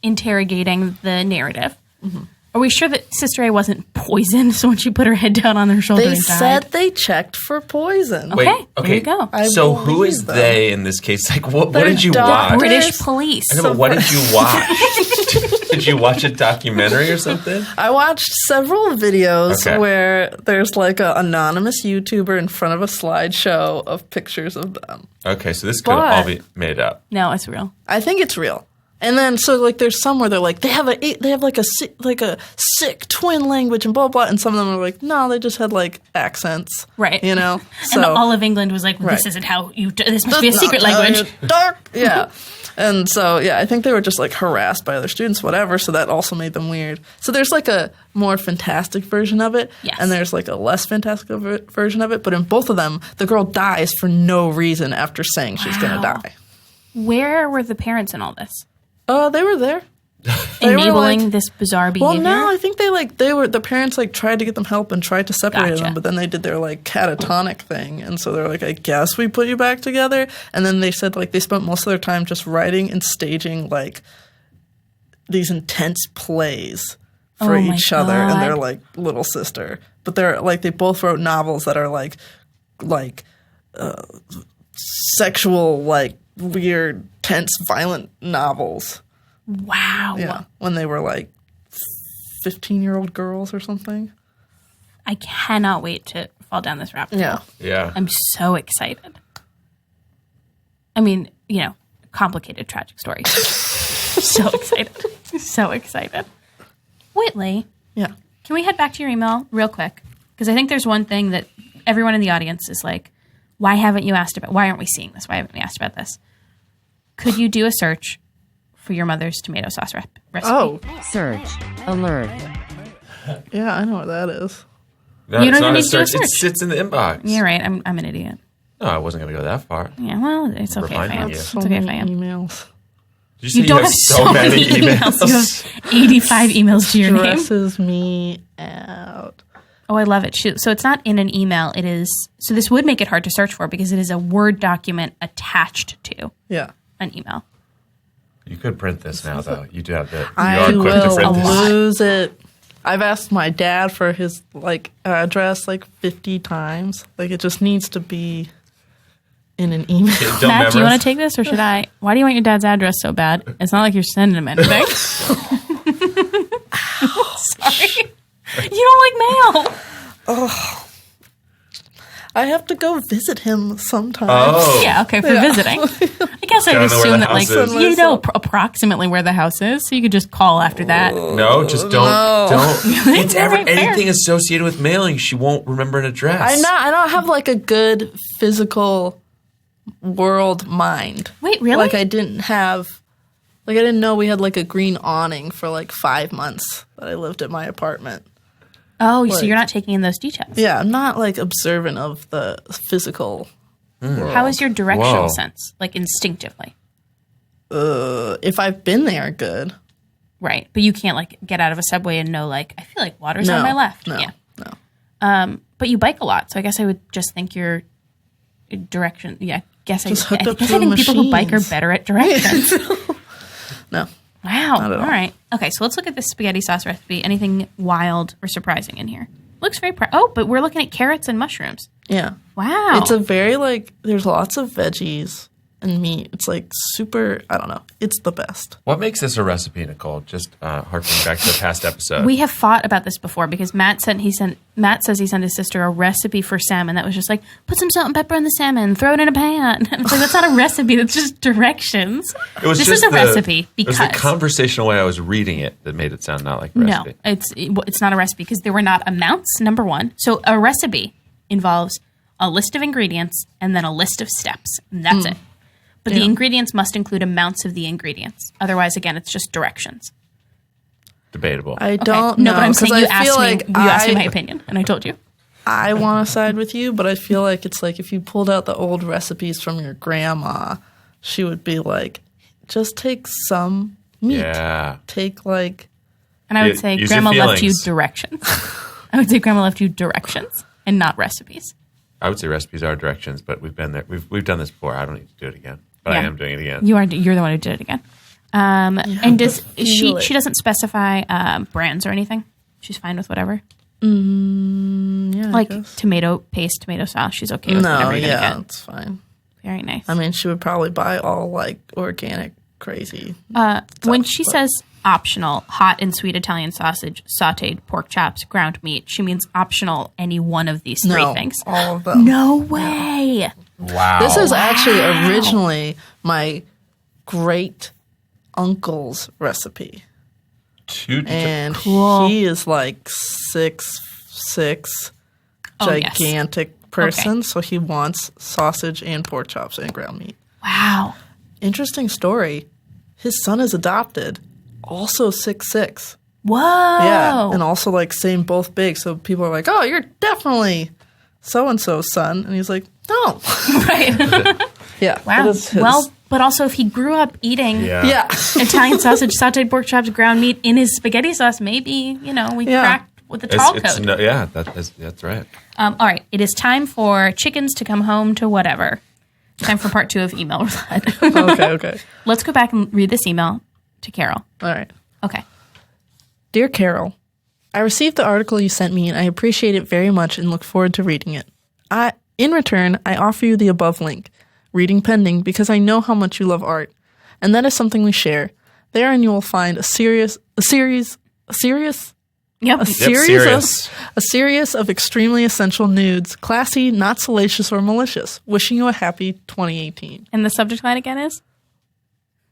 interrogating the narrative. Mm-hmm. Are we sure that Sister A wasn't poisoned? So when she put her head down on her shoulder They and died? said they checked for poison. Okay, Wait, there you go. I So who believe is them. they in this case? Like, what They're did you doctors. watch? British police. I know, but what did you watch? Did you watch a documentary or something? I watched several videos Okay. where there's like an anonymous YouTuber in front of a slideshow of pictures of them. Okay, so this could all But- be made up. No, it's real. I think it's real. And then so like there's some where they're like they have like a sick twin language and blah blah, and some of them are like no, they just had like accents, Right. You know, And all of England was like, Right. this isn't how you this must be a That's secret not how language. you talk. Yeah. And so, yeah, I think they were just like harassed by other students, whatever. So that also made them weird. So there's like a more fantastic version of it. Yes. And there's like a less fantastic version of it. But in both of them, the girl dies for no reason after saying she's going to Wow. die. Where were the parents in all this? They were there. They were, Enabling like- this bizarre behavior? Well, no, I think the parents like tried to get them help and tried to separate Gotcha. them, but then they did their like catatonic thing, and so they're like, I guess we put you back together. And then they said like they spent most of their time just writing and staging like these intense plays for Oh my each other and God. their like little sister. But they're like they both wrote novels that are like sexual, like weird, tense, violent novels. Wow. Yeah, when they were like 15-year-old girls or something. I cannot wait to fall down this rabbit hole. Yeah. Yeah. I'm so excited. I mean, complicated, tragic story. So excited. So excited. Whitley, Yeah. can we head back to your email real quick? Because I think there's one thing that everyone in the audience is like, why aren't we seeing this? Why haven't we asked about this? Could you do a search for your mother's tomato sauce recipe? Oh, Search. Alert. yeah, I know what that is. No, You it's don't not even a need to do a search. It search. sits in the inbox. You're right. I'm an idiot. No, I wasn't going to go that far. Yeah, well, it's okay if I am. Reminding you. It's So okay if I many am. emails. Did you say You don't have so many emails? You have 85 emails to your name. Stresses me out. Oh, I love it. So it's not in an email. It is. So this would make it hard to search for because it is a Word document attached to Yeah. an email. You could print this now, though. You do have the. You I are quick to will print this. lose it. I've asked my dad for his address 50 times. It just needs to be in an email. Don't Matt, do you memorize- want to take this or should I? Why do you want your dad's address so bad? It's not like you're sending him anything. Sorry. You don't like mail. I have to go visit him sometime. Oh. Yeah, okay, for visiting. I guess I'd Gotta know where assume the that, house is. you know approximately where the house is, so you could just call after that. No, just don't. It's All right, fair. anything associated with mailing. She won't remember an address. I don't have a good physical world mind. Wait, really? I didn't have I didn't know we had a green awning for 5 months that I lived at my apartment. Oh, so you're not taking in those details. Yeah, I'm not observant of the physical world. How is your directional Whoa. sense? Instinctively. If I've been there, good. Right. But you can't get out of a subway and know I feel like water's on my left. No, Yeah. no. But you bike a lot, so I guess I would just think your direction. Yeah, Just I hooked up guess to I think people who bike are machines. better at directions. No. Wow. Not at all. All right. Okay, so let's look at this spaghetti sauce recipe. Anything wild or surprising in here? Looks very but we're looking at carrots and mushrooms. Yeah. Wow. It's a very there's lots of veggies and meat. It's super, I don't know. It's the best. What makes this a recipe, Nicole? Just harkening back to the past episode. We have fought about this before because Matt says he sent his sister a recipe for salmon that was just put some salt and pepper in the salmon, throw it in a pan. And it's that's not a recipe, that's just directions. This is a recipe because it was the conversational way I was reading it that made it sound not like a recipe. No, it's not a recipe because there were not amounts, number one. So a recipe involves a list of ingredients and then a list of steps. And that's it. But the ingredients must include amounts of the ingredients. Otherwise, again, it's just directions. Debatable. I don't know. No, but I'm saying 'cause you I feel asked me my opinion, and I told you. I want to side with you, but I feel it's if you pulled out the old recipes from your grandma, she would be just take some meat. Yeah. Take And I would say Use your Grandma left you feelings. directions. I would say Grandma left you directions and not recipes. I would say recipes are directions, but we've been there. We've done this before. I don't need to do it again, but I Yeah. am doing it again. You're the one who did it again. And does feel it. she doesn't specify brands or anything? She's fine with whatever. yeah, I guess. Tomato paste, tomato sauce. She's okay with No, whatever you're yeah, gonna it's fine. get. Very nice. I mean, she would probably buy all organic crazy. When she says optional, hot and sweet Italian sausage, sautéed pork chops, ground meat, she means optional any one of these three No, things. all of them. No way. Wow. This is actually originally my great uncle's recipe. And Cool. he is 6'6", Oh, yes. gigantic person. Okay. So he wants sausage and pork chops and ground meat. Wow. Interesting story. His son is adopted, also 6'6". Whoa. Yeah, and also same both big. So people are oh, you're definitely so and so's son, and he's no. Right. Yeah. Wow. it is his- Well, but also if he grew up eating yeah. Italian sausage, sautéed pork chops, ground meat in his spaghetti sauce, maybe, we Yeah. cracked with the tall It's code. that's right. All right. It is time for chickens to come home to whatever. Time for part 2 of email roulette. Okay. Let's go back and read this email to Carol. All right. Okay. Dear Carol, I received the article you sent me and I appreciate it very much and look forward to reading it. In return, I offer you the above link, reading pending, because I know how much you love art, and that is something we share. Therein you will find a series Yep. A serious. series of extremely essential nudes, classy, not salacious or malicious. Wishing you a happy 2018. And the subject line again is?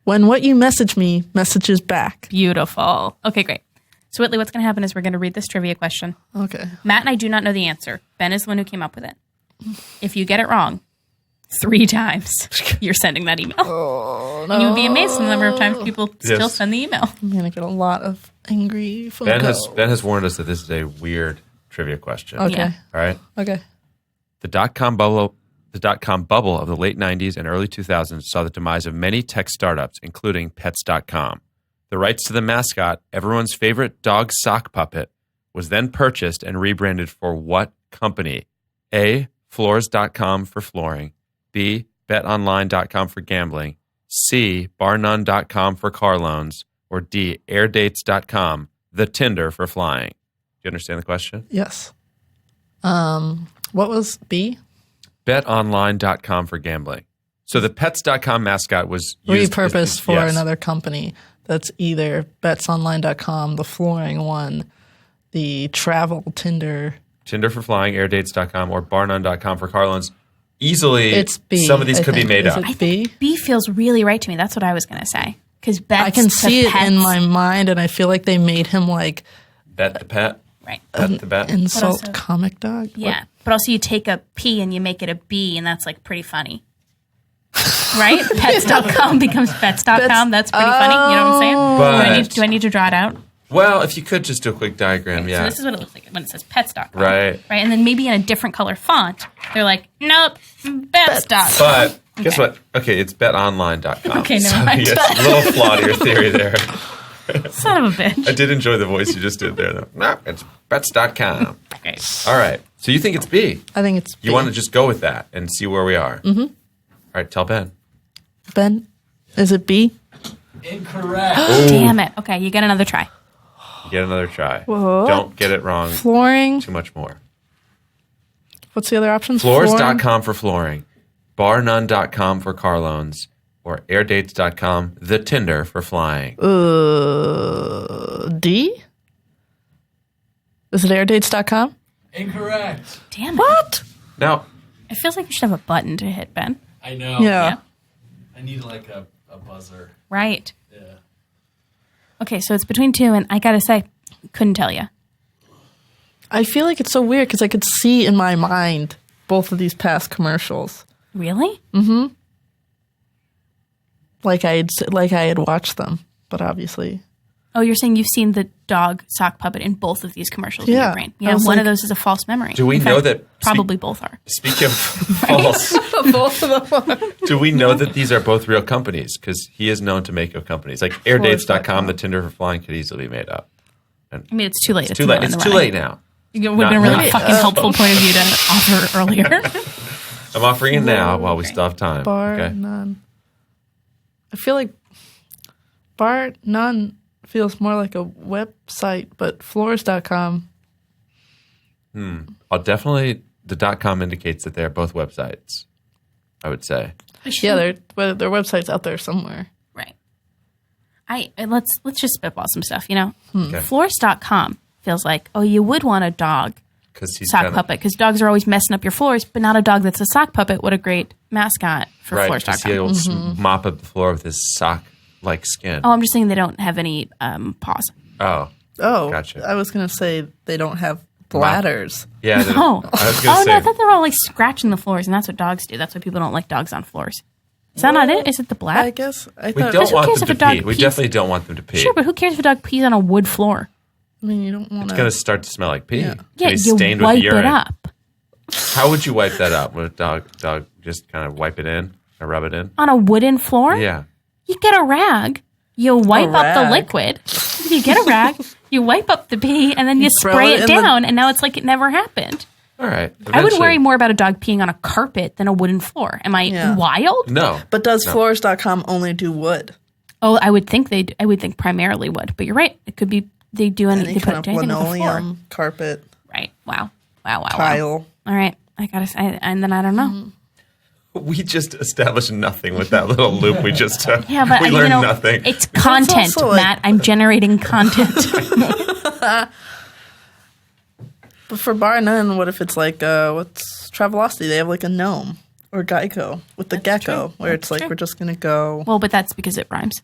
When what you message me messages back. Beautiful. Okay, great. So, Whitley, what's going to happen is we're going to read this trivia question. Okay. Matt and I do not know the answer. Ben is the one who came up with it. If you get it wrong 3 times, you're sending that email. Oh, no. And you would be amazed at the number of times people still send the email. I'm going to get a lot of angry phone Ben calls. has warned us that this is a weird trivia question. Okay. Yeah. All right. Okay. The dot-com bubble of the late 90s and early 2000s saw the demise of many tech startups, including Pets.com. The rights to the mascot, everyone's favorite dog sock puppet, was then purchased and rebranded for what company? A. Floors.com for flooring. B. BetOnline.com for gambling. C. BarNone.com for car loans. Or D. AirDates.com, the Tinder for flying. Do you understand the question? Yes. What was B? BetOnline.com for gambling. So the Pets.com mascot was used Repurposed for yes. another company that's either betsonline.com, the flooring one, the travel Tinder. Tinder for flying, AirDates.com, or BarNone.com for car loans. Easily, It's B. some of these I could be think. made Is up. it B? B feels really right to me. That's what I was going to say. Because I can see it in my mind, and I feel like they made him like Bet the pet. Right. Bet the bet. insult also- comic dog. Yeah. But also you take a P and you make it a B, and that's like pretty funny. Right? Pets.com becomes pets.com. That's pretty funny. You know what I'm saying? But- Do I need to draw it out? Well, if you could just do a quick diagram, So yeah. this is what it looks like when it says pets.com. Right. Right. And then maybe in a different color font, they're like, nope, pets.com. But guess Okay. what? Okay, it's betonline.com. Okay, never so, mind. Yes, a little flaw to your theory there. Son of a bitch. I did enjoy the voice you just did there, though. No, it's bets.com. Okay. All right. So you think it's B. I think it's B. You want to just go with that and see where we are. Mm-hmm. All right, tell Ben. Ben, is it B? Incorrect. Damn it. Okay, you get another try. Get another try. Whoa. Don't get it wrong Flooring. too much more. What's the other options? Floors.com for flooring, BarNone.com for car loans, or AirDates.com, the Tinder for flying. D? Is it airdates.com? Incorrect. Damn it. What? Now, It feels like you should have a button to hit, Ben. I know. Yeah. I need like a buzzer. Right. Yeah. Okay, so it's between 2, and I gotta say, couldn't tell you. I feel like it's so weird because I could see in my mind both of these past commercials. Really? Like I had watched them, but obviously. Oh, you're saying you've seen the dog sock puppet in both of these commercials in Yeah. your brain. I Yeah, was one like- of those is a false memory. Do we In know fact, that- Probably both are. speaking of false, Both of them. do we know that these are both real companies? Because he is known to make up companies. Like AirDates.com, the Tinder for flying could easily be made up. I mean, it's too late. Too late. It's too late now. It would have been a really Not- fucking helpful point of view to offer earlier. I'm offering it now while we still have time. Bar okay? none. I feel like bar none feels more like a website, but floors.com. I'll definitely, the .com indicates that they're both websites, I would say. Yeah, their website's out there somewhere. Right. Let's just spitball some stuff, you know? Okay. Floors.com feels like, oh, you would want a dog Because he's sock kinda- puppet because dogs are always messing up your floors, but not a dog that's a sock puppet. What a great mascot for Right, because Floors.com. he'll mop up the floor with his sock-like skin. Oh, I'm just saying they don't have any paws. Oh. Oh, Gotcha. I was going to say they don't have bladders. Yeah. Oh, I was going to no, I say. thought they were all like scratching the floors, and that's what dogs do. That's why people don't like dogs on floors. Is that not it? Is it the I black? guess. I We thought. don't who want cares them if to a dog pee. We pees? definitely don't want them to pee. Sure, but who cares if a dog pees on a wood floor? I mean, you don't want It's going to start to smell like pee. Yeah. Yeah, It's you stained wipe with urine. it up How would you wipe that up? Would a dog just kind of wipe it in or rub it in? on a wooden floor. Yeah. You get a rag. You wipe up the rag. liquid. You get a rag. You wipe up the pee, and then you throw spray it it in the- down, and now it's like it never happened. All right. I would Eventually- worry more about a dog peeing on a carpet than a wooden floor. Am I Yeah. wild? No. But does No. floors.com only do wood? Oh, I would think I would think primarily wood, but you're right. It could be they do Any anything. They kind put of anything on the floor. linoleum, carpet, Right. Wow. Wow. tile. All right. I gotta say, and then I don't know. We just established nothing with that little loop we just took. Yeah, but we you learned know, nothing. it's content, also like- Matt. I'm generating content. But for bar none, what if it's like what's Travelocity? They have like a gnome or Geico with the gecko, where it's like we're just gonna go. Well, but that's because it rhymes.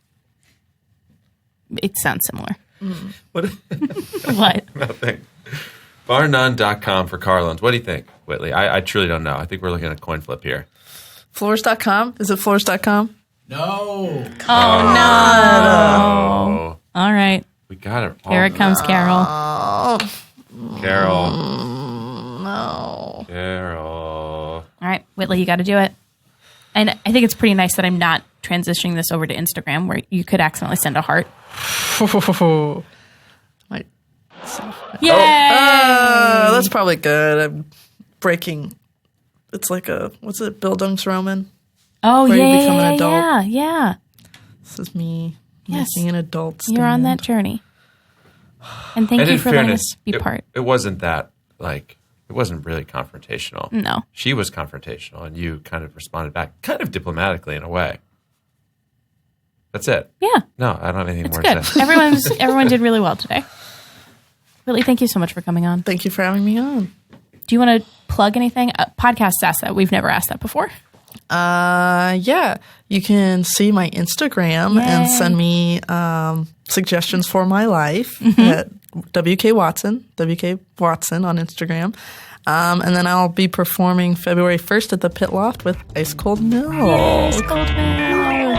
It sounds similar. What? What? Nothing. Barnone.com for car loans. What do you think, Whitley? I truly don't know. I think we're looking at a coin flip here. Floors.com? Is it floors.com? No. Oh, no. All right. We got it. Here it comes, Carol. Carol. No. Carol. All right, Whitley, you got to do it. And I think it's pretty nice that I'm not transitioning this over to Instagram where you could accidentally send a heart. Might- Yay! that's probably good. I'm breaking. It's like a, what's it, Bildungsroman? Oh, where you yeah, become an yeah, adult. yeah. This is me Yes. making an adult stand. You're on that journey. And thank And you in for letting fairness, us be part. it wasn't that, like, it wasn't really confrontational. No. She was confrontational, and you kind of responded back, kind of diplomatically in a way. That's it. Yeah, No, I don't have anything it's more good. to say. Everyone did really well today. Whitley, thank you so much for coming on. Thank you for having me on. Do you want to plug anything? Podcasts ask that. We've never asked that before. Yeah. You can see my Instagram and send me suggestions for my life at WK Watson on Instagram. And then I'll be performing February 1st at the Pit Loft with Ice Cold Milk. Ice Cold Milk.